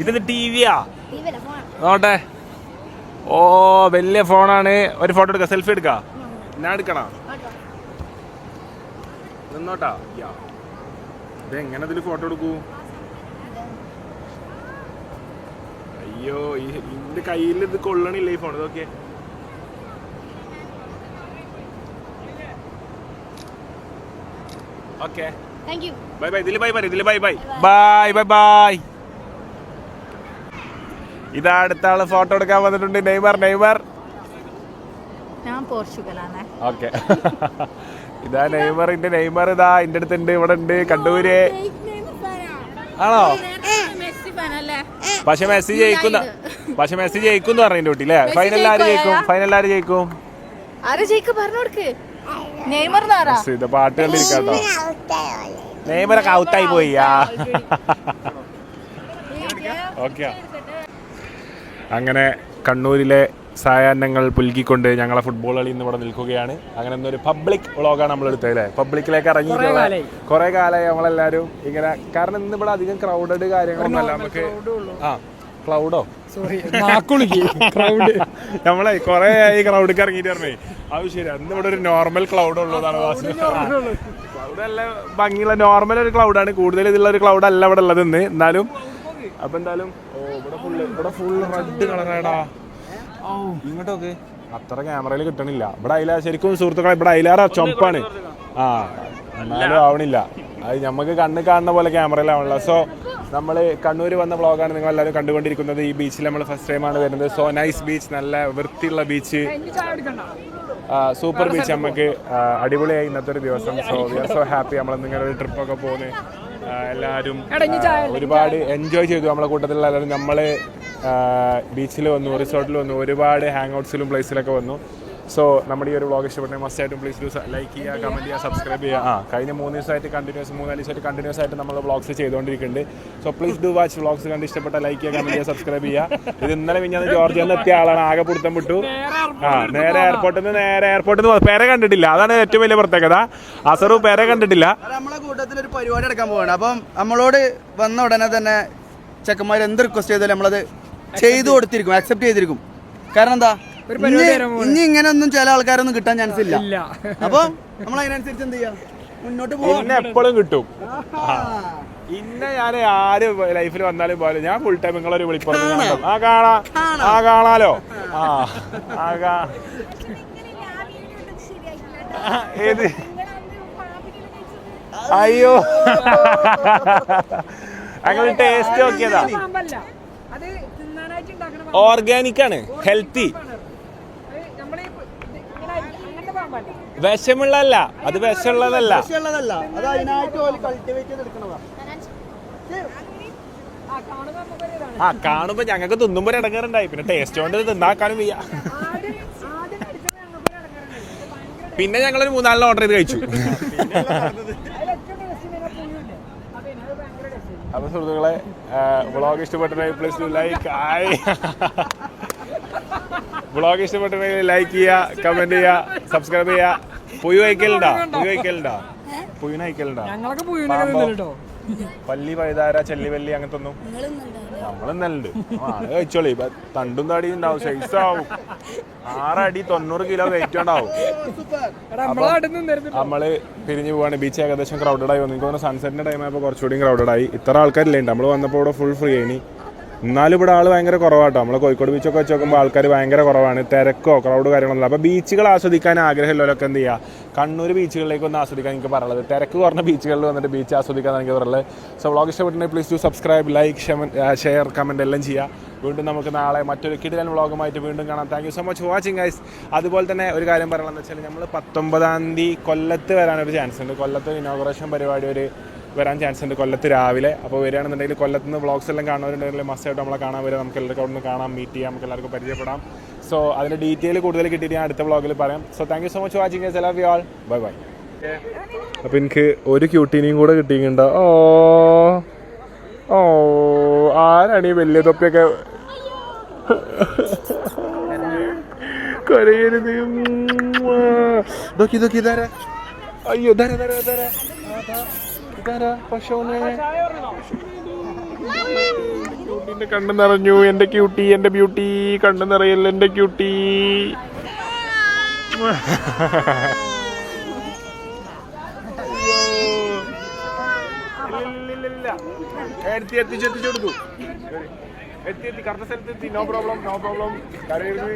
ഇതിന് ടിവിയാ? നോട്ടെ. ഓ വലിയ ഫോണാണ്. ഒരു ഫോട്ടോ എടുക്ക. സെൽഫി എടുക്ക. ഞാൻ എടുക്കണോ? നിന്നോട്ടാ. ഇതെങ്ങനെ ഇതിൽ ഫോട്ടോ എടുക്കൂ? അയ്യോ ഇതിന്റെ കയ്യിൽ ഇത് കൊള്ളണില്ല ഈ ഫോൺ. ഇതൊക്കെ ഓക്കെ ബൈ ബൈ. ഇതില് ബൈ പറ. ഇതില് by bye bye bye by. ഇതാ അടുത്ത ആള് ഫോട്ടോ എടുക്കാൻ വന്നിട്ടുണ്ട്. നെയ്മർ. ഞാൻ പോർച്ചുഗലാണ്. ഓക്കെ ഇതാ നെയ്മർ ഇതാ എന്റെ അടുത്തുണ്ട്. ഇവിടെ ഉണ്ട് കണ്ണൂര്. ആണോ? പക്ഷെ മെസ്സി ജയിക്കുന്ന പറഞ്ഞു കുട്ടി അല്ലേ? ഫൈനൽ ആര് ജയിക്കും? ഇത് പാട്ട് കണ്ടിരിക്കാട്ടോ. നെയ്മറൊക്കെ ഔട്ടായി പോയി. ഓക്കെ അങ്ങനെ കണ്ണൂരിലെ സായാഹ്നങ്ങൾ പുൽകിക്കൊണ്ട് ഞങ്ങളെ ഫുട്ബോൾ കളി ഇന്ന് ഇവിടെ നിൽക്കുകയാണ്. അങ്ങനെ ഒരു പബ്ലിക് വ്ളോഗാണ് നമ്മൾ എടുത്തത് അല്ലേ? പബ്ലിക്കിലേക്ക് ഇറങ്ങിയിട്ടുള്ള കുറെ കാലമായി നമ്മളെല്ലാവരും ഇങ്ങനെ. കാരണം ഇന്ന് ഇവിടെ അധികം ക്രൗഡഡ് കാര്യങ്ങളൊന്നും അല്ല. നമുക്ക് ക്ലൗഡോ നമ്മളെ കുറെ ആയി ക്രൗഡിക്ക് ഇറങ്ങിയിട്ട് പറഞ്ഞേ. അത് ശരി. അന്ന് ഇവിടെ ഒരു നോർമൽ ക്ലൗഡ് ഉള്ളതാണ്. ക്ലൗഡ് അല്ല ഭംഗിയുള്ള നോർമൽ ഒരു ക്ലൗഡാണ്. കൂടുതൽ ഇതിലുള്ള ഒരു ക്ലൗഡ് അല്ല ഇവിടെ ഉള്ളത് ഇന്ന്. എന്നാലും അപ്പൊ എന്തായാലും ഇവിടെ ഫുൾ റെഡ് കളറാടാ. ഇങ്ങോട്ടൊക്കെ അത്ര ക്യാമറയിൽ കിട്ടണില്ല. ഇവിടെ ശരിക്കും സുഹൃത്തുക്കളെ ഇവിടെ അയിലാറ ചൊമ്പാണ്. എന്നാലും ആവണില്ല. അത് നമുക്ക് കണ്ണ് കാണുന്ന പോലെ ക്യാമറയിലാവണില്ല. സോ നമ്മൾ കണ്ണൂർ വന്ന വ്ളോഗാണ് നിങ്ങൾ എല്ലാവരും കണ്ടുകൊണ്ടിരിക്കുന്നത്. ഈ ബീച്ചിൽ നമ്മൾ ഫസ്റ്റ് ടൈമാണ് വരുന്നത്. സോ നൈസ് ബീച്ച്, നല്ല വൃത്തിയുള്ള ബീച്ച്, സൂപ്പർ ബീച്ച്. നമുക്ക് അടിപൊളിയായി ഇന്നത്തെ ഒരു ദിവസം. So we are so happy. നമ്മൾ നിങ്ങളുടെ ഒരു ട്രിപ്പൊക്കെ പോകുന്നത് എല്ലാവരും ഒരുപാട് എൻജോയ് ചെയ്തു. നമ്മളെ കൂട്ടത്തിലുള്ള എല്ലാവരും നമ്മൾ ബീച്ചിൽ വന്നു, റിസോർട്ടിൽ വന്നു, ഒരുപാട് ഹാങ് ഔട്ട്സിലും പ്ലേസിലൊക്കെ വന്നു. സോ നമ്മുടെ ഈ ഒരു വ്ളോഗ് ഇഷ്ടപ്പെട്ടെങ്കിൽ മസ്റ്റ് ആയിട്ടും പ്ലീസ് ഡു ലൈക്ക് ചെയ്യുക, കമൻറ്റ് ചെയ്യുക, സബ്സ്ക്രൈബ് ചെയ്യുക. കഴിഞ്ഞ 3 ദിവസമായിട്ട് കണ്ടിന്യൂസ് ആയിട്ട് നമ്മൾ വ്ളോഗ്സ് ചെയ്തുകൊണ്ടിരിക്കുന്നുണ്ട്. So please do watch vlogs കണ്ട് ഇഷ്ടപ്പെട്ട ലൈക്ക് ചെയ്യുക, കമൻറ്റ് ചെയ്യുക, സബ്സ്ക്രൈബ് ചെയ്യുക. ഇത് ഇന്നലെ മിഞ്ഞാന്ന് ജോർജിയയിൽ നിന്ന് എത്തിയ ആളാണ്, ആകെ പിടുത്തം വിട്ടു. നേരെ എയർപോർട്ടിൽ നിന്ന് പേരെ കണ്ടിട്ടില്ല, അതാണ് ഏറ്റവും വലിയ പ്രത്യേകത. അസറു പേരെ കണ്ടിട്ടില്ല. നമ്മളെ കൂട്ടത്തിൽ ഒരു പരിപാടി എടുക്കാൻ പോവാണ്. അപ്പം നമ്മളോട് വന്ന ഉടനെ തന്നെ ചെക്കന്മാർ എന്ത് റിക്വസ്റ്റ് ചെയ്താലും നമ്മളത് ചെയ്തു കൊടുത്തിരിക്കും, അക്സെപ്റ്റ് ചെയ്തിരിക്കും. കാരണം എന്താ, ഇനി ഇങ്ങനെ ഒന്നും ചില ആൾക്കാരൊന്നും കിട്ടാൻ ചാൻസ് ഇല്ല. അപ്പൊ നമ്മൾ അതിനനുസരിച്ച് എന്ത് ചെയ്യാം, മുന്നോട്ട് പോകാം. ഇന്നെ എപ്പോഴും കിട്ടും. ഇന്നെ ഞാൻ ആര് ലൈഫിൽ വന്നാലും പോലെ ഞാൻ ഫുൾ ടൈം നിങ്ങളൊരു വിളിപ്പുറത്ത് കാണാലോ. ഏത് അയ്യോ അങ്ങനെ ടേസ്റ്റ് നോക്കിയതാ. ഓർഗാനിക് ആണ്, ഹെൽത്തി. വിഷമുള്ളതല്ല, അത് വിഷമുള്ളതല്ല. അത് അതിനായിട്ട് കൾട്ടിവേറ്റ് ചെയ്തെടുക്കണതാ. കാണുമ്പോ ഞങ്ങൾക്ക് തിന്നുമ്പോ ഇടങ്ങാറുണ്ടായി, പിന്നെ ടേസ്റ്റ് കൊണ്ട് തിന്നാക്കാനും വയ്യ. പിന്നെ ഞങ്ങളൊരു 4 ഓർഡർ ചെയ്ത് കഴിച്ചു. അപ്പൊ സുഹൃത്തുക്കളെ, വ്ളോഗ് ഇഷ്ടപ്പെട്ടിട്ടുണ്ടെങ്കിൽ പ്ലീസ് ഡു ലൈക്ക്. വ്ളോഗ് ഇഷ്ടപ്പെട്ടിട്ടുണ്ടെങ്കിൽ ലൈക്ക് ചെയ്യുക, കമന്റ് ചെയ്യുക, സബ്സ്ക്രൈബ് ചെയ്യുക. പുയു അയക്കലുണ്ടോ? പുയുന അയക്കലുണ്ടോ? പല്ലി, പഴുതാര, ചെല്ലിവല്ലി അങ്ങനത്തെ ഒന്നും നമ്മളെന്നല്ലുണ്ട്. കഴിച്ചോളി. തണ്ടും താടിയും ഉണ്ടാവും, സൈസാവും. 6 അടി 90 കിലോ വെയിറ്റ് ഉണ്ടാവും. നമ്മള് പിരിഞ്ഞു പോവാണ്. ബീച്ച് ഏകദേശം ക്രൗഡഡ് ആയി വന്നു. എനിക്ക് തോന്നുന്നു സൺസെറ്റിന്റെ ടൈം ആയപ്പോൾ കുറച്ചുകൂടി ക്രൗഡഡ് ആയി. ഇത്ര ആൾക്കാരില്ലേ ഉണ്ട്. നമ്മൾ വന്നപ്പോൾ ഇവിടെ ഫുൾ ഫ്രീ ആയി. എന്നാലും ഇവിടെ ആൾ ഭയങ്കര കുറവാട്ടോ. നമ്മൾ കോഴിക്കോട് ബീച്ചൊക്കെ വെച്ച് നോക്കുമ്പോൾ ആൾക്കാർ ഭയങ്കര കുറവാണ്. തിരക്കോ ക്രൗഡ് കാര്യങ്ങളൊന്നും. അപ്പോൾ ബീച്ചുകൾ ആസ്വദിക്കാൻ ആഗ്രഹമുള്ളവരൊക്കെ എന്ത് ചെയ്യുക, കണ്ണൂർ ബീച്ചുകളിലേക്ക് ഒന്ന് ആസ്വദിക്കാൻ എനിക്ക് പറയുള്ളത്. തിരക്ക് കുറഞ്ഞ ബീച്ചുകളിൽ വന്നിട്ട് ബീച്ച് ആസ്വദിക്കാൻ എനിക്ക് പറയുള്ളത്. സോ വ്ളോഗ് ഇഷ്ടപ്പെട്ടിട്ടുണ്ടെങ്കിൽ please to subscribe, like, share, comment എല്ലാം ചെയ്യുക. വീണ്ടും നമുക്ക് നാളെ മറ്റൊരു കിടിലൻ വ്ളോഗുമായിട്ട് വീണ്ടും കാണാം. Thank you so much for watching guys. അതുപോലെ തന്നെ ഒരു കാര്യം പറയണമെന്ന് വെച്ചാൽ നമ്മൾ 19-ാം തീയതി കൊല്ലത്ത് വരാനൊരു ചാൻസ് ഉണ്ട്. കൊല്ലത്ത് ഇനോഗ്രേഷൻ പരിപാടി വരാൻ ചാൻസ് ഉണ്ട് കൊല്ലത്ത് രാവിലെ. അപ്പോൾ വരികയാണെന്നുണ്ടെങ്കിൽ കൊല്ലത്ത് നിന്ന് വ്ളോഗ്സ് എല്ലാം കാണുന്നവരുണ്ടെങ്കിൽ മസ്റ്റായിട്ട് നമ്മളെ കാണാൻ വരിക. നമുക്ക് എല്ലാവർക്കും അവിടെ നിന്ന് കാണാം, മീറ്റ് ചെയ്യാം, നമുക്ക് എല്ലാവർക്കും പരിചയപ്പെടാം. സോ അതിൻ്റെ ഡീറ്റെയിൽ കൂടുതൽ കിട്ടിയിട്ട് ഞാൻ അടുത്ത വ്ളോഗിൽ പറയാം. So thank you so much watching guys. Love you all. Bye bye. അപ്പോൾ എനിക്ക് ഒരു ക്യൂട്ടീനെയും കൂടെ കിട്ടിയിട്ടുണ്ടോ? ഓ ആരാണ് ഈ വലിയ തൊപ്പിയൊക്കെ? കരയരുത്. ഇതൊക്കെ ഇതാരാ? അയ്യോ ക്യൂട്ടിന്റെ കണ്ണ് നിറഞ്ഞു. എന്റെ ക്യൂട്ടി, എന്റെ ബ്യൂട്ടി കണ്ണ് നിറയല്ല. എന്റെ ക്യൂട്ടി എത്തിച്ചു കൊടുത്തു. എത്തി കറക്റ്റ് സ്ഥലത്ത് എത്തി. No problem. കരയരുത്.